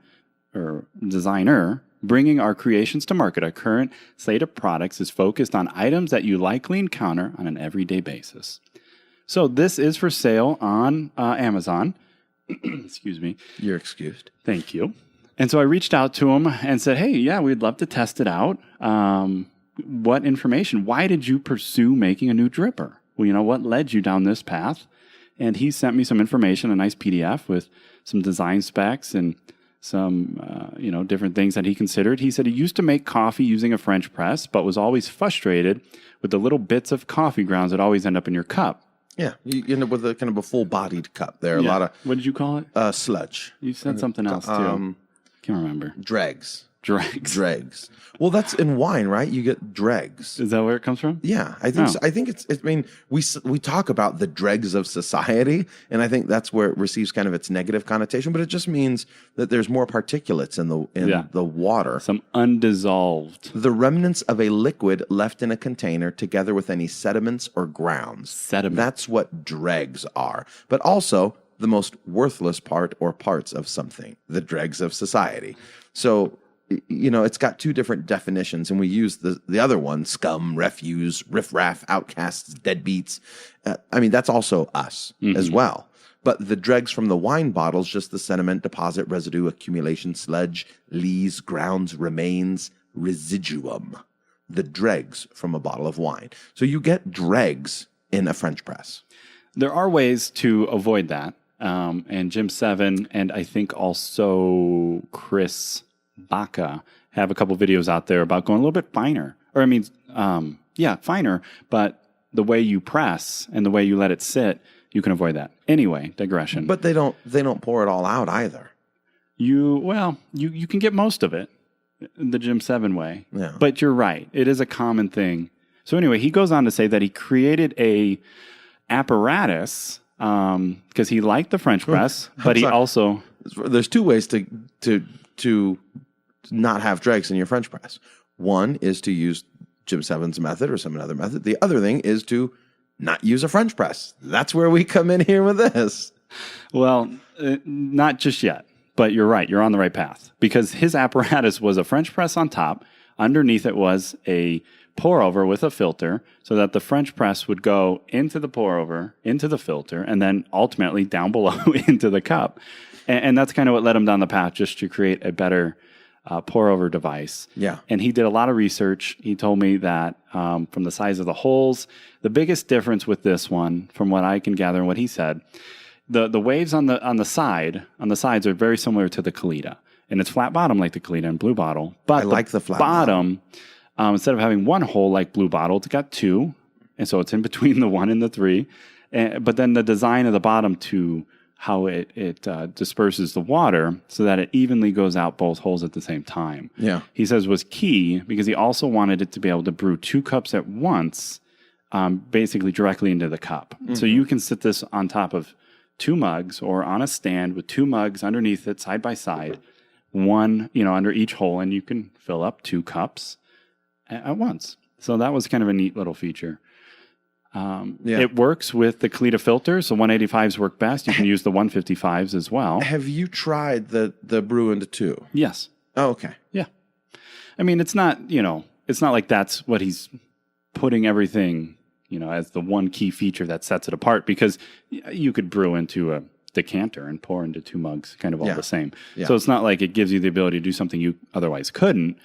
bringing our creations to market. Our current slate of products is focused on items that you likely encounter on an everyday basis. So this is for sale on Amazon. Excuse me. You're excused. Thank you. And so I reached out to him and said, hey, yeah, we'd love to test it out. What information? Why did you pursue making a new dripper? Well, what led you down this path? And he sent me some information, a nice PDF with some design specs and some, different things that he considered. He said he used to make coffee using a French press, but was always frustrated with the little bits of coffee grounds that always end up in your cup. Yeah, you end up with a kind of a full-bodied cup there. Yeah. A lot of... What did you call it? Sludge. You said something else, too. Can't remember. Dregs. Dregs. Well, that's in wine, right? You get dregs. Is that where it comes from? Yeah, I think so. I think it's. I mean, we talk about the dregs of society, and I think that's where it receives kind of its negative connotation. But it just means that there's more particulates in the water. Some undissolved. The remnants of a liquid left in a container, together with any sediments or grounds. Sediment. That's what dregs are. But also the most worthless part or parts of something. The dregs of society. So. It's got 2 different definitions, and we use the other one: scum, refuse, riffraff, outcasts, deadbeats. That's also us as well. But the dregs from the wine bottles, just the sediment, deposit, residue, accumulation, sludge, lees, grounds, remains, residuum. The dregs from a bottle of wine. So you get dregs in a French press. There are ways to avoid that. And Jim Seven, and I think also Chris Baca have a couple videos out there about going a little bit finer, finer, but the way you press and the way you let it sit, you can avoid that. Anyway, digression. But they don't pour it all out either. you can get most of it the Jim 7 way. Yeah. But you're right. It is a common thing. So anyway, he goes on to say that he created a apparatus because he liked the French press, but he also... There's two ways to not have dregs in your French press. One is to use Jim 7's method or some other method. The other thing is to not use a French press. That's where we come in here with this. Well, not just yet, but you're right. You're on the right path because his apparatus was a French press on top. Underneath it was a pour over with a filter so that the French press would go into the pour over, into the filter, and then ultimately down below into the cup. And that's kind of what led him down the path, just to create a better pour over device. Yeah. And he did a lot of research. He told me that from the size of the holes, the biggest difference with this one, from what I can gather and what he said, the waves on the sides are very similar to the Kalita. And it's flat bottom like the Kalita and Blue Bottle. But I like the flat bottom. Instead of having one hole like Blue Bottle, it's got two. And so it's in between the 1 and the 3. But then the design of the bottom to how it disperses the water so that it evenly goes out both holes at the same time. Yeah. He says was key because he also wanted it to be able to brew 2 cups at once, basically directly into the cup. Mm-hmm. So you can sit this on top of 2 mugs or on a stand with 2 mugs underneath it side by side, one, under each hole, and you can fill up 2 cups at once. So that was kind of a neat little feature. It works with the Kalita filters. The 185s work best. You can use the 155s as well. Have you tried the brew into 2? Yes. Oh, okay. Yeah. I mean, it's not, it's not like that's what he's putting everything, as the one key feature that sets it apart, because you could brew into a decanter and pour into 2 mugs, kind of all the same. Yeah. So it's not like it gives you the ability to do something you otherwise couldn't,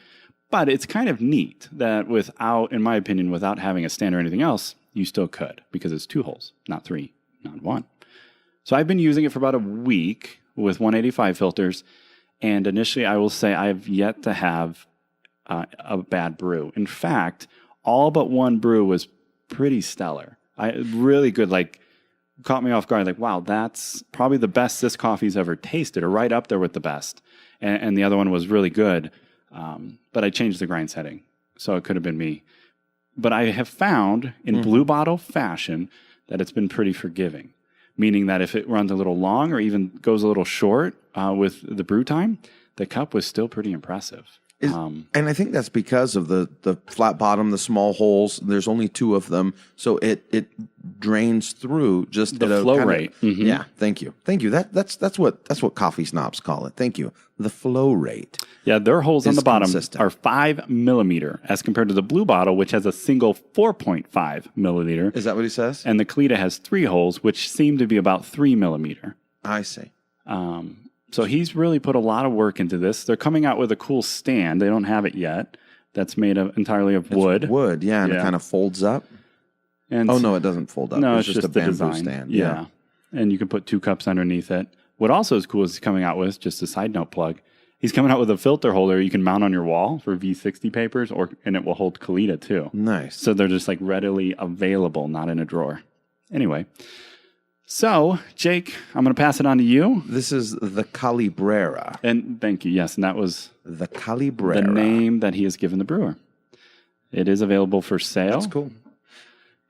but it's kind of neat that in my opinion, without having a stand or anything else, you still could, because it's 2 holes, not 3, not 1. So I've been using it for about a week with 185 filters, and initially I will say I've yet to have a bad brew. In fact, all but one brew was pretty stellar. Really good, caught me off guard, wow, that's probably the best this coffee's ever tasted, or right up there with the best. And the other one was really good, but I changed the grind setting, so it could have been me. But I have found in Blue Bottle fashion that it's been pretty forgiving, meaning that if it runs a little long or even goes a little short with the brew time, the cup was still pretty impressive. And I think that's because of the flat bottom, the small holes. There's only 2 of them, so it drains through just the at flow rate. Mm-hmm. Yeah, thank you. That's what coffee snobs call it. Thank you. The flow rate. Yeah, their holes on the bottom consistent. are 5 millimeter as compared to the Blue Bottle, which has a single 4.5 milliliter. Is that what he says? And the Kalita has 3 holes, which seem to be about 3 millimeter. I see. So he's really put a lot of work into this. They're coming out with a cool stand. They don't have it yet. That's made entirely of wood. Wood, yeah, and it kind of folds up. And no, it doesn't fold up. No, it's just a bamboo design. stand. Yeah. And you can put 2 cups underneath it. What also is cool is he's coming out with, just a side note plug, he's coming out with a filter holder you can mount on your wall for V60 papers, and it will hold Kalita too. Nice. So they're just readily available, not in a drawer. Anyway. So, Jake, I'm going to pass it on to you. This is the Calibrera. And thank you. Yes, and that was the Calibrera, the name that he has given the brewer. It is available for sale. That's cool.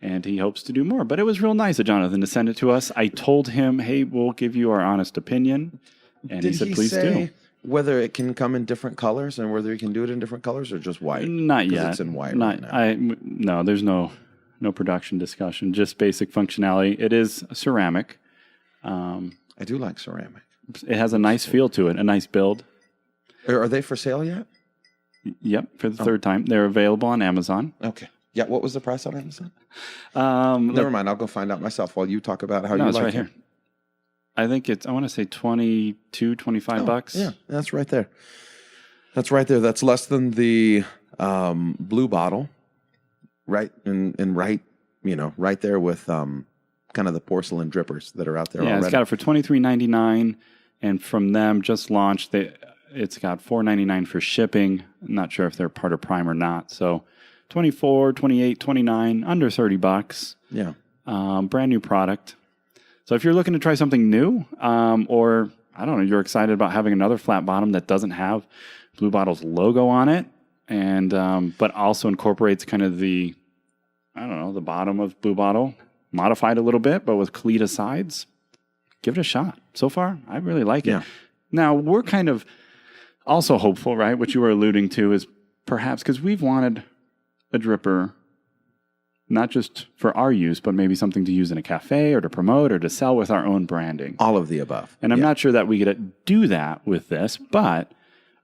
And he hopes to do more. But it was real nice of Jonathan to send it to us. I told him, hey, we'll give you our honest opinion. And he said, please do. Whether it can come in different colors and whether he can do it in different colors or just white? Not yet. It's in white right now. No, there's no production discussion, just basic functionality. It is ceramic. I do like ceramic. It has a nice feel to it, a nice build. Are they for sale yet? Yep, for the 3rd time. They're available on Amazon. Okay. Yeah, what was the price on Amazon? Never mind, I'll go find out myself while you talk about how you like it. No, it's right here. I think I want to say $22, $25. Yeah, that's right there. That's right there. That's less than the Blue Bottle. Right right there with kind of the porcelain drippers that are out there already. Yeah, it's got it for $23.99, and from them just launched. It's got $4.99 for shipping. I'm not sure if they're part of Prime or not. So $24, $28, $29, under $30. Yeah, brand new product. So if you're looking to try something new, or I don't know, you're excited about having another flat bottom that doesn't have Blue Bottle's logo on it, and but also incorporates kind of the bottom of Blue Bottle, modified a little bit, but with Kalita sides. Give it a shot. So far, I really like it. Now, we're kind of also hopeful, right? What you were alluding to is perhaps because we've wanted a dripper not just for our use, but maybe something to use in a cafe or to promote or to sell with our own branding. All of the above. And I'm not sure that we could do that with this, but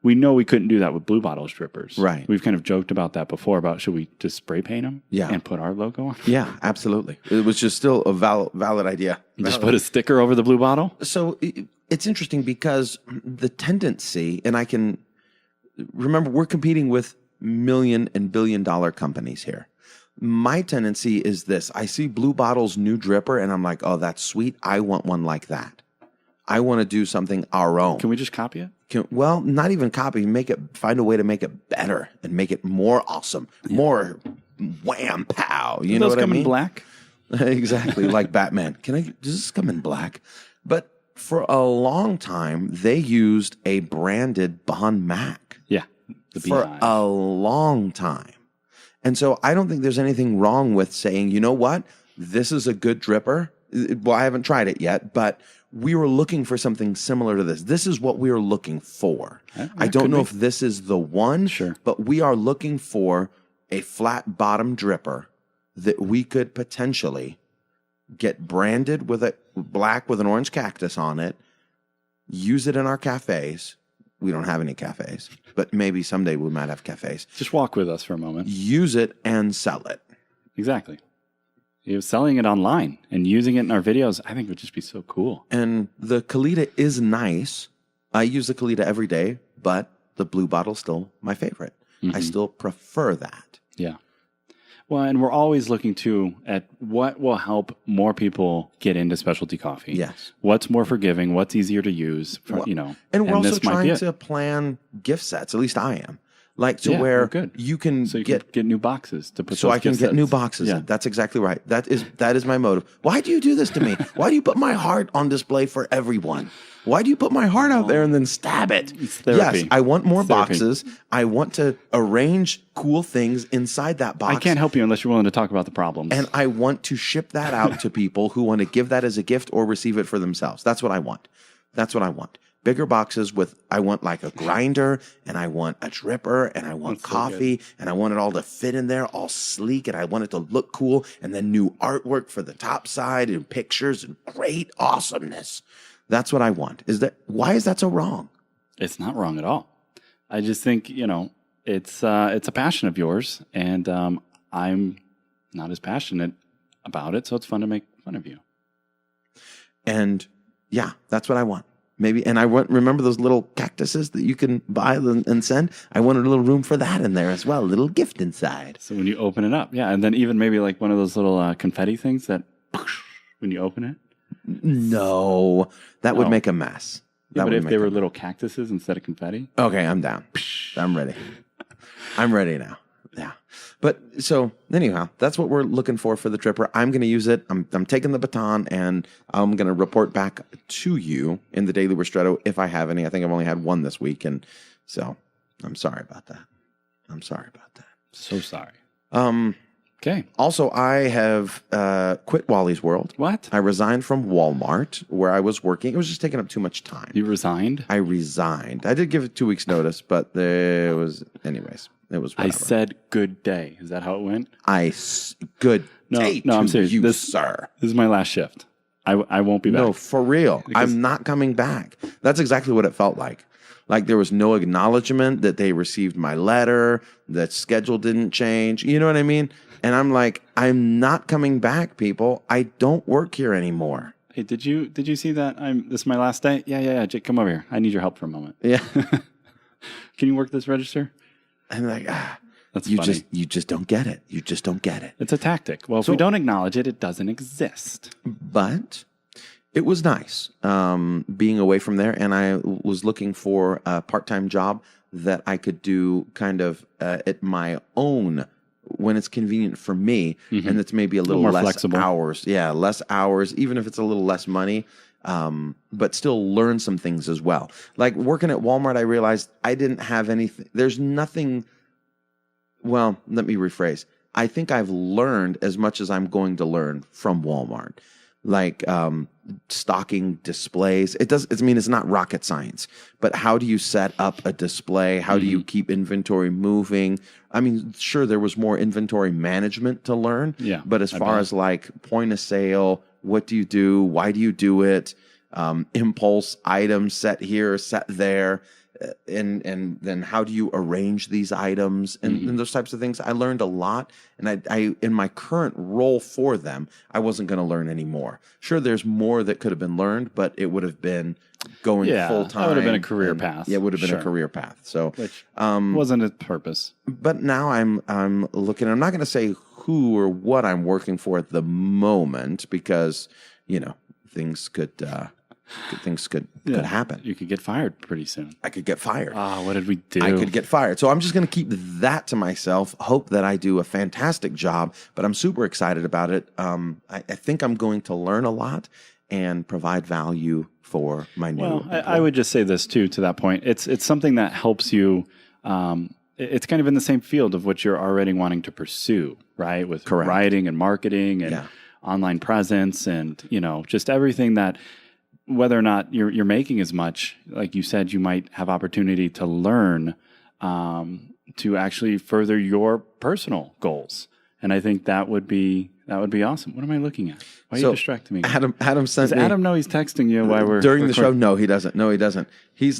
we know we couldn't do that with Blue Bottle strippers. Right. We've kind of joked about that before, about should we just spray paint them and put our logo on them? Yeah, absolutely. It was just still a valid idea. Just put a sticker over the Blue Bottle? So it's interesting because the tendency, and I can remember we're competing with million and billion dollar companies here. My tendency is this. I see Blue Bottle's new dripper and I'm like, oh, that's sweet. I want one like that. I want to do something our own. Can we just copy it? Well, not even copy. Find a way to make it better and make it more awesome, more wham pow. You know what I mean? Those come in black? Exactly, like Batman. Does this come in black? But for a long time, they used a branded Bon Mac. Yeah. For a long time. And so I don't think there's anything wrong with saying, you know what? This is a good dripper. Well, I haven't tried it yet, but we were looking for something similar to this. This is what we were looking for. I don't know if this is the one, but we are looking for a flat bottom dripper that we could potentially get branded with a black with an orange cactus on it, use it in our cafes. We don't have any cafes, but maybe someday we might have cafes. Just walk with us for a moment. Use it and sell it. Exactly. Selling it online and using it in our videos, I think would just be so cool. And the Kalita is nice. I use the Kalita every day, but the Blue Bottle's still my favorite. I still prefer that. Yeah. Well, and we're always looking at what will help more people get into specialty coffee. Yes. What's more forgiving? What's easier to use? And we're also trying to plan gift sets. At least I am. Like where you can get new boxes to put. So I can get new boxes. Yeah. That's exactly right. That is my motive. Why do you do this to me? Why do you put my heart on display for everyone? Why do you put my heart out there and then stab it? It's therapy. Yes, I want more boxes. I want to arrange cool things inside that box. I can't help you unless you're willing to talk about the problems. And I want to ship that out to people who want to give that as a gift or receive it for themselves. That's what I want. Bigger boxes I want like a grinder, and I want a dripper, and I want coffee, and I want it all to fit in there, all sleek, and I want it to look cool, and then new artwork for the top side and pictures and great awesomeness. That's what I want. Why is that so wrong? It's not wrong at all. I just think, it's a passion of yours, and I'm not as passionate about it, so it's fun to make fun of you. And yeah, that's what I want. Maybe, and remember those little cactuses that you can buy and send? I wanted a little room for that in there as well, a little gift inside. So when you open it up, and then even maybe like one of those little confetti things that when you open it? No, that would make a mess. Yeah, but if they were little cactuses instead of confetti? Okay, I'm down. I'm ready. I'm ready now. Yeah. But so anyhow, that's what we're looking for the dripper. I'm going to use it. I'm taking the baton, and I'm going to report back to you in the Daily Ristretto if I have any. I think I've only had one this week, and so I'm sorry about that. So sorry. Okay. Also, I have quit Wally's World. What? I resigned from Walmart where I was working. It was just taking up too much time. You resigned? I resigned. I did give it 2 weeks notice, but it was whatever. I said good day. Is that how it went? Good day no, I'm serious. You, sir. This is my last shift. I won't be back. No, for real. I'm not coming back. That's exactly what it felt like. Like there was no acknowledgement that they received my letter, that schedule didn't change. You know what I mean? And I'm like, I'm not coming back, people. I don't work here anymore. Hey, did you see that? This is my last day? Yeah. Jake, come over here. I need your help for a moment. Yeah. Can you work this register? I'm like, that's funny. You just don't get it. You just don't get it. It's a tactic. Well, if we don't acknowledge it, it doesn't exist. But it was nice being away from there, and I was looking for a part-time job that I could do kind of at my own when it's convenient for me, and it's maybe a little less flexible hours. Yeah, less hours, even if it's a little less money. but still learn some things as well. Like working at Walmart, I realized I didn't have anything. There's nothing. Well, let me rephrase. I think I've learned as much as I'm going to learn from Walmart. Like stocking displays. It's not rocket science, but how do you set up a display? How do you keep inventory moving? I mean, sure, there was more inventory management to learn. Yeah, but as far as like point of sale, what do you do? Why do you do it? Impulse items set here, set there. And then how do you arrange these items and those types of things? I learned a lot, and I in my current role for them, I wasn't going to learn any more. Sure, there's more that could have been learned, but it would have been going full time. That would have been a career path. Yeah, it would have been a career path. So, which wasn't its purpose. But now I'm looking. I'm not going to say who or what I'm working for at the moment because things could. Things could happen. You could get fired pretty soon. I could get fired. What did we do? I could get fired. So I'm just going to keep that to myself, hope that I do a fantastic job, but I'm super excited about it. I think I'm going to learn a lot and provide value for my new employee. I would just say this too, to that point. It's something that helps you. It's kind of in the same field of what you're already wanting to pursue, right? With writing and marketing and online presence and, just everything that, whether or not you're making as much, like you said, you might have opportunity to learn to actually further your personal goals. And I think that would be awesome. What am I looking at? Why are you distracting me? Adam sent me. Does Adam know he's texting you while we're during the show? No, he doesn't. He's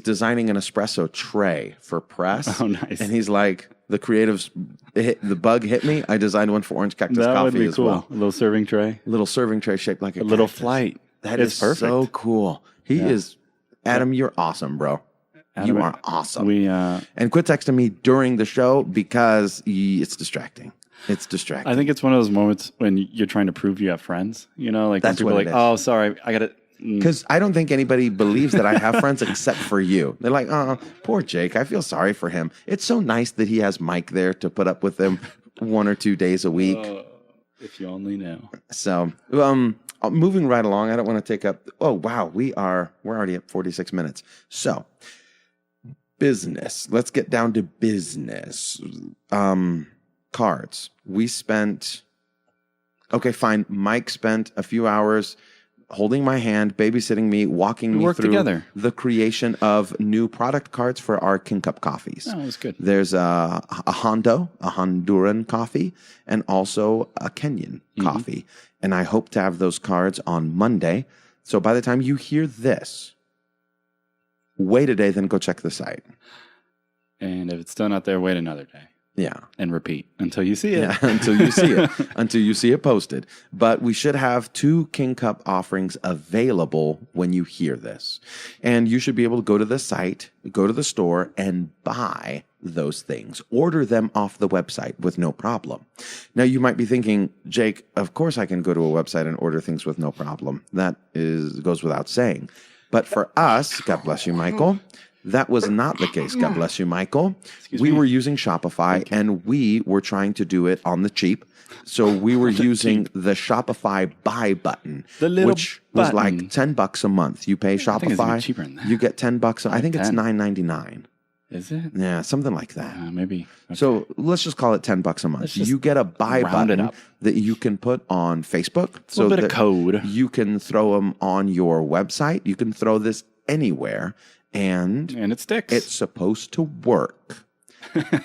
designing an espresso tray for press. Oh, nice. And he's like, the creatives, the bug hit me. I designed one for Orange Cactus Coffee would be as cool. well. A little serving tray. A little serving tray shaped like a little cactus. flight. That is perfect. So cool. He is, Adam, you're awesome, bro. Adam, you are awesome. And quit texting me during the show because it's distracting. It's distracting. I think it's one of those moments when you're trying to prove you have friends. Like that's when people what are like, oh, sorry, I got it. Because I don't think anybody believes that I have friends except for you. They're like, oh, poor Jake. I feel sorry for him. It's so nice that he has Mike there to put up with him 1 or 2 days a week. If you only knew. So, moving right along, I don't want to take up. Oh wow, we're already at 46 minutes. So, business. Let's get down to business. Cards. We spent. Okay, fine. Mike spent a few hours holding my hand, babysitting me, walking me through together. The creation of new product cards for our King Cup coffees. Oh, it was good. There's a Honduran coffee, and also a Kenyan coffee. And I hope to have those cards on Monday. So by the time you hear this, wait a day, then go check the site. And if it's still not there, wait another day. Yeah. And repeat until you see it. Yeah, until you see it. Until you see it posted. But we should have 2 King Cup offerings available when you hear this. And you should be able to go to the site, go to the store, and buy those things. Order them off the website with no problem. Now, you might be thinking, Jake, of course I can go to a website and order things with no problem. That goes without saying. But for us, God bless you, Michael, that was not the case. God bless you, Michael. We were using Shopify, and we were trying to do it on the cheap. So we were using the Shopify buy button, which was like $10 a month. You pay Shopify, I think it's even cheaper than that. You get $10. I think it's $9.99. Is it? Yeah, something like that. Maybe. Okay. So let's just call it $10 a month. You get a buy button that you can put on Facebook. It's a little bit of code. You can throw them on your website. You can throw this anywhere. And it sticks. It's supposed to work.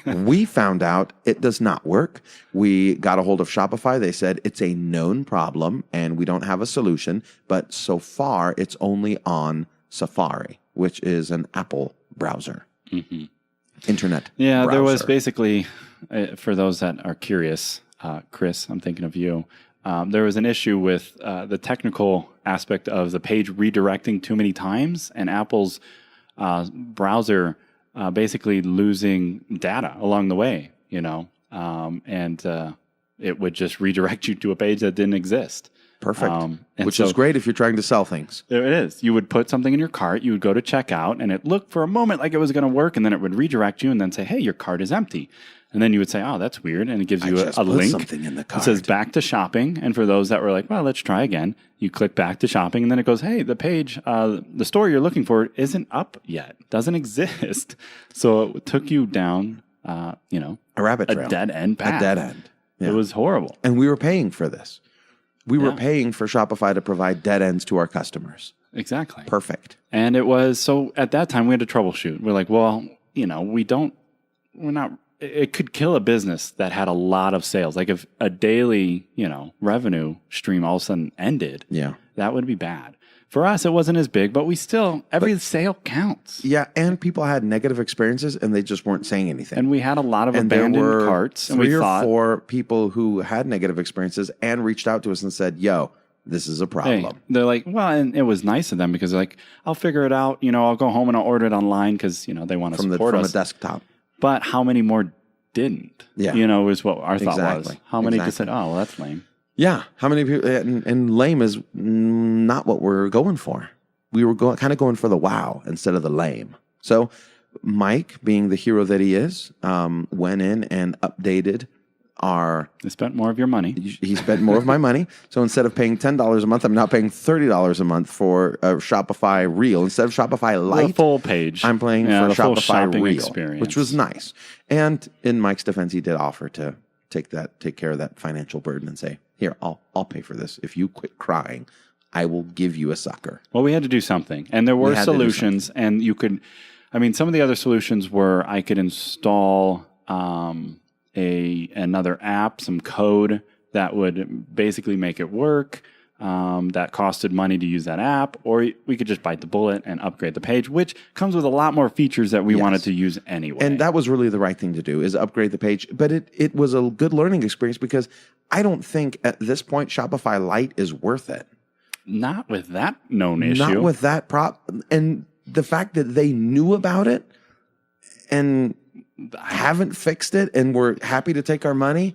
We found out it does not work. We got a hold of Shopify. They said it's a known problem and we don't have a solution. But so far, it's only on Safari, which is an Apple browser. Internet browser. There was basically, for those that are curious, Chris, I'm thinking of you. There was an issue with the technical aspect of the page redirecting too many times and Apple's browser basically losing data along the way, and it would just redirect you to a page that didn't exist. Perfect. Which is great if you're trying to sell things. There it is. You would put something in your cart, you would go to checkout, and it looked for a moment like it was going to work, and then it would redirect you and then say, hey, your cart is empty. And then you would say, oh, that's weird. And it gives you a link. Something in the cart. It says back to shopping. And for those that were like, well, let's try again, you click back to shopping, and then it goes, hey, the page, the store you're looking for isn't up yet, doesn't exist. So it took you down, a rabbit trail. A dead end path. A dead end. Yeah. It was horrible. And we were paying for this. We were paying for Shopify to provide dead ends to our customers. Exactly. Perfect. And it was, so at that time we had to troubleshoot. We're like, well, it could kill a business that had a lot of sales. Like if a daily, revenue stream all of a sudden ended, that would be bad. For us, it wasn't as big, but every sale counts. Yeah, and people had negative experiences, and they just weren't saying anything. And we had a lot of abandoned carts. And three or four people who had negative experiences and reached out to us and said, yo, this is a problem. Hey, they're like, well, and it was nice of them because they're like, I'll figure it out. I'll go home and I'll order it online because, they want to support us. From a desktop. But how many more didn't? Yeah. Is what our thought was. How many just said, oh, well, that's lame. Yeah. How many people, and lame is not what we're going for. We were kind of going for the wow instead of the lame. So Mike, being the hero that he is, went in and updated He spent more of your money. He spent more of my money. So instead of paying $10 a month, I'm now paying $30 a month for a Shopify Reel. Instead of Shopify Lite, the full page. I'm paying for Shopify Reel, experience. which was nice. And in Mike's defense, he did offer to take care of that financial burden and say, here, I'll pay for this. If you quit crying, I will give you a sucker. Well, we had to do something. And there were solutions. And you could, some of the other solutions were I could install another app, some code that would basically make it work. That costed money to use that app, or we could just bite the bullet and upgrade the page, which comes with a lot more features that we wanted to use anyway. And that was really the right thing to do, is upgrade the page. But it was a good learning experience because I don't think at this point Shopify Lite is worth it. Not with that known issue. Not with that and the fact that they knew about it and haven't fixed it and were happy to take our money.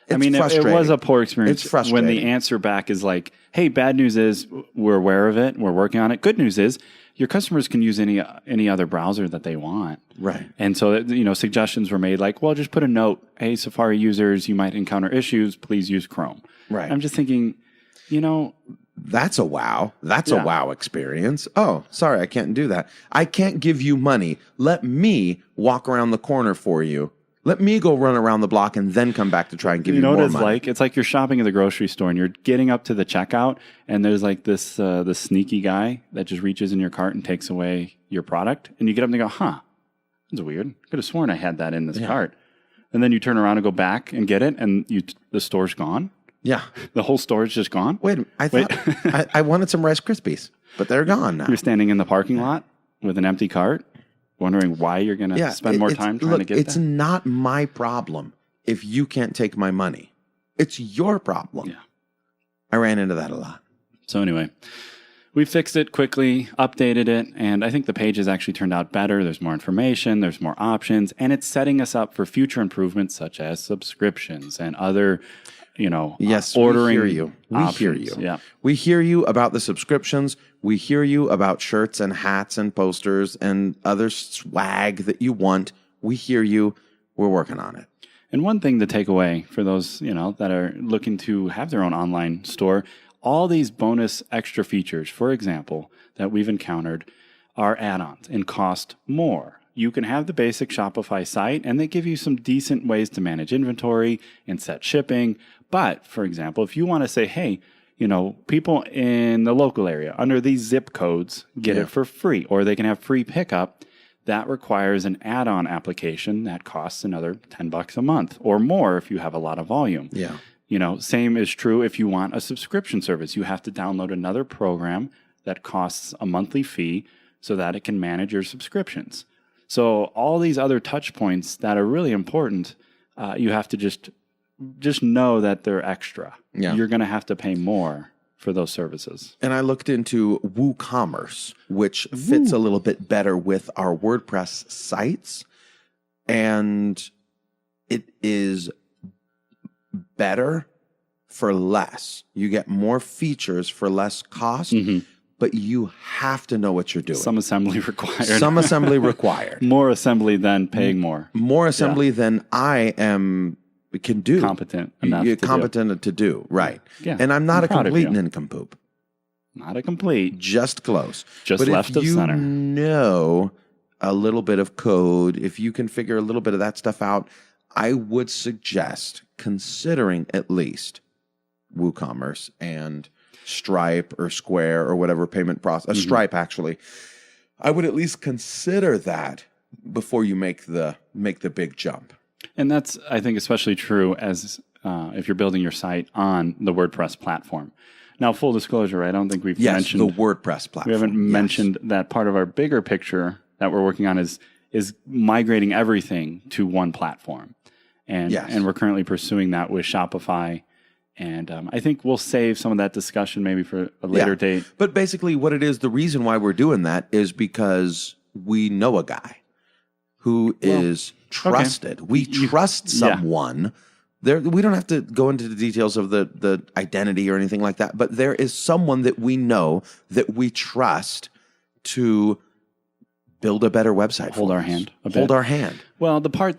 It was a poor experience. It's frustrating. When the answer back is like, hey, bad news is we're aware of it, we're working on it. Good news is your customers can use any other browser that they want. Right. And so, suggestions were made like, well, just put a note, hey, Safari users, you might encounter issues, please use Chrome. Right. I'm just thinking, that's a wow. That's a wow experience. Oh, sorry, I can't do that. I can't give you money. Let me walk around the corner for you. Let me go run around the block and then come back to try and give you more money. You know what it's like? It's like you're shopping at the grocery store and you're getting up to the checkout and there's like this sneaky guy that just reaches in your cart and takes away your product. And you get up and you go, that's weird. I could have sworn I had that in this cart. And then you turn around and go back and get it and the store's gone. Yeah. The whole store is just gone? Wait, I thought I wanted some Rice Krispies, but they're gone now. You're standing in the parking lot with an empty cart? Wondering why you're going to spend more time trying to get It's not my problem if you can't take my money. It's your problem. Yeah. I ran into that a lot. So anyway, we fixed it quickly, updated it, and I think the page has actually turned out better. There's more information, there's more options, and it's setting us up for future improvements such as subscriptions and other yes, ordering. We hear you. We hear you. Yeah. We hear you about the subscriptions. We hear you about shirts and hats and posters and other swag that you want. We hear you. We're working on it. And one thing to take away for those, that are looking to have their own online store, all these bonus extra features, for example, that we've encountered are add-ons and cost more. You can have the basic Shopify site, and they give you some decent ways to manage inventory and set shipping. But, for example, if you want to say, hey, people in the local area under these zip codes get it for free, or they can have free pickup, that requires an add-on application that costs another $10 a month or more if you have a lot of volume. Yeah. Same is true if you want a subscription service. You have to download another program that costs a monthly fee so that it can manage your subscriptions. So all these other touch points that are really important, you have to just know that they're extra. Yeah. You're going to have to pay more for those services. And I looked into WooCommerce, which fits a little bit better with our WordPress sites. And it is better for less. You get more features for less cost, but you have to know what you're doing. Some assembly required. Some assembly required. More assembly than paying more. More assembly than I can do. Competent enough to do. Right. Yeah. And I'm not a complete nincompoop. Not a complete. Just close. Just but left of center. If you know a little bit of code, if you can figure a little bit of that stuff out, I would suggest considering at least WooCommerce and Stripe or Square or whatever payment process. Stripe, actually. I would at least consider that before you make the big jump. And that's, I think, especially true as if you're building your site on the WordPress platform. Now, full disclosure, I don't think we've mentioned the WordPress platform. We haven't mentioned that part of our bigger picture that we're working on is migrating everything to one platform. And we're currently pursuing that with Shopify. And I think we'll save some of that discussion maybe for a later date. But basically what it is, the reason why we're doing that is because we know a guy who is trusted. Okay. We trust someone. We don't have to go into the details of the identity or anything like that, but there is someone that we know that we trust to build a better website. Hold our hand. Hold our hand. Well, the part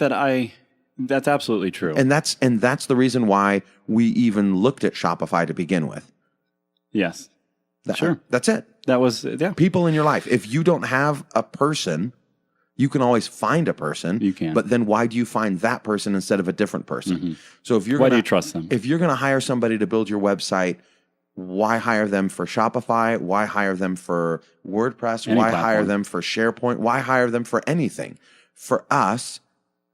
that's absolutely true. And that's the reason why we even looked at Shopify to begin with. Yes. Sure. That's it. That was, people in your life. If you don't have a person, you can always find a person. You can. But then why do you find that person instead of a different person? So if why do you trust them? If you're going to hire somebody to build your website, why hire them for Shopify? Why hire them for WordPress? Why hire them for SharePoint? Why hire them for anything? For us,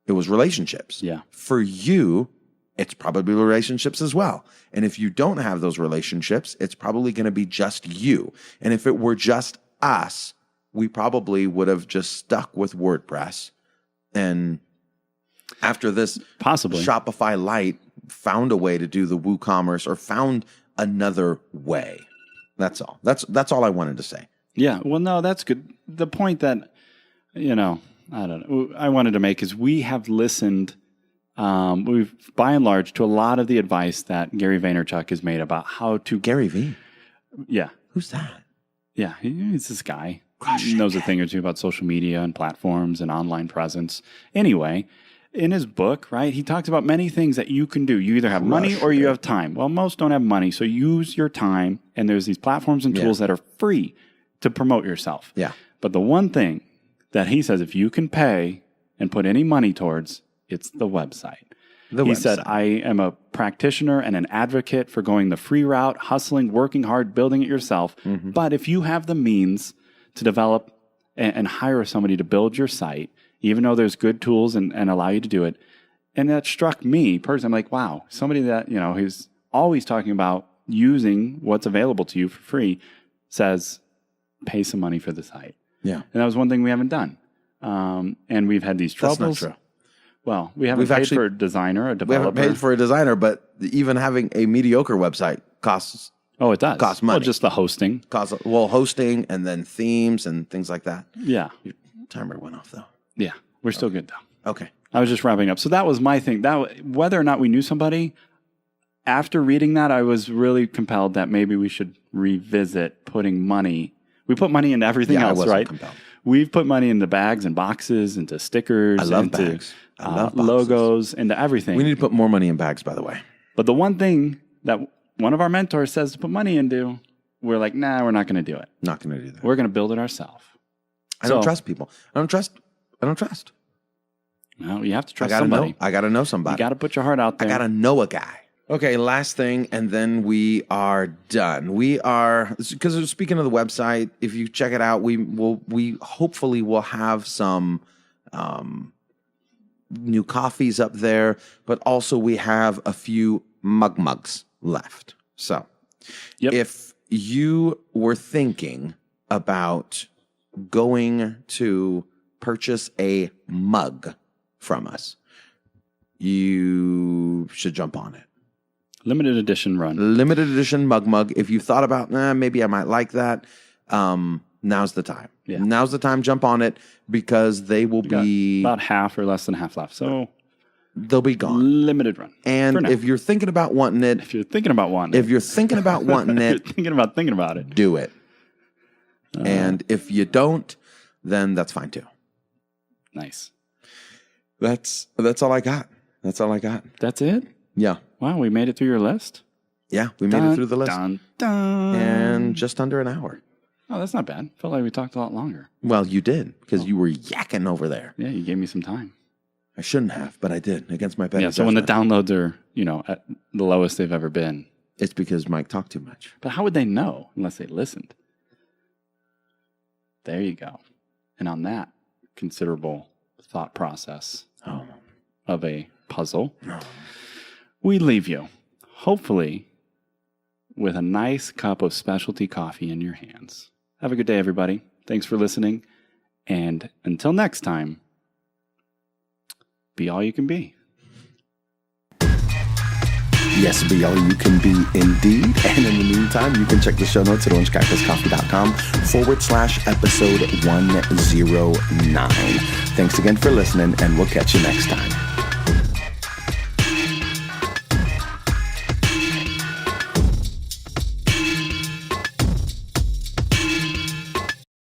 it was relationships. Yeah. For you, it's probably relationships as well. And if you don't have those relationships, it's probably going to be just you. And if it were just us, we probably would have just stuck with WordPress. And after this, possibly Shopify Lite found a way to do the WooCommerce or found another way. That's all. That's all I wanted to say. Yeah. Well, no, that's good. The point that, I don't know, I wanted to make is we have listened, we've by and large to a lot of the advice that Gary Vaynerchuk has made about how to... Gary V? Yeah. Who's that? Yeah, he's this guy. He knows a thing or two about social media and platforms and online presence. Anyway, in his book, right, he talks about many things that you can do. You either have money or you have time. Well, most don't have money, so use your time, and there's these platforms and tools that are free to promote yourself. Yeah. But the one thing that he says, if you can pay and put any money towards, it's the website. He said, I am a practitioner and an advocate for going the free route, hustling, working hard, building it yourself. But if you have the means to develop and hire somebody to build your site, even though there's good tools and allow you to do it, and that struck me personally. I'm like, wow, somebody that, who's always talking about using what's available to you for free says, pay some money for the site. Yeah. And that was one thing we haven't done. And we've had these troubles. That's not true. Well, we haven't paid for a designer, a developer. We haven't paid for a designer, but even having a mediocre website costs. Oh, it does. Costs money. Well, just the hosting. Hosting and then themes and things like that. Yeah. Your timer went off, though. Yeah. We're still good, though. Okay. I was just wrapping up. So that was my thing. Whether or not we knew somebody, after reading that, I was really compelled that maybe we should revisit putting money. We put money into everything else, right? Compelled. We've put money into bags and boxes, into stickers, I love into bags. I love logos, into everything. We need to put more money in bags, by the way. But the one thing that one of our mentors says to put money into, we're like, nah, we're not going to do it. Not going to do that. We're going to build it ourselves. I don't trust people. I don't trust. No, you have to trust somebody. I got to know somebody. You got to put your heart out there. I got to know a guy. Okay, last thing, and then we are done. We are, because speaking of the website, if you check it out, we hopefully will have some new coffees up there, but also we have a few mugs left. So if you were thinking about going to purchase a mug from us, you should jump on it. Limited edition run. Limited edition mug. If you thought about, maybe I might like that, now's the time. Yeah. Now's the time. Jump on it because they will be about half or less than half left. So they'll be gone. Limited run. And if you're thinking about wanting it, if you're thinking about wanting if you're thinking about wanting it, you're thinking about it, do it. And if you don't, then that's fine too. Nice. That's all I got. That's all I got. That's it? Yeah. Wow, we made it through your list? Yeah, we made it through the list. Dun, dun. And just under an hour. Oh, that's not bad. Felt like we talked a lot longer. Well, you did, because you were yakking over there. Yeah, you gave me some time. I shouldn't have, but I did, against my better Yeah, so when the downloads are, at the lowest they've ever been. It's because Mike talked too much. But how would they know unless they listened? There you go. And on that considerable thought process of a puzzle, we leave you, hopefully, with a nice cup of specialty coffee in your hands. Have a good day, everybody. Thanks for listening. And until next time, be all you can be. Yes, be all you can be indeed. And in the meantime, you can check the show notes at orangecactuscoffee.com/episode 109. Thanks again for listening, and we'll catch you next time.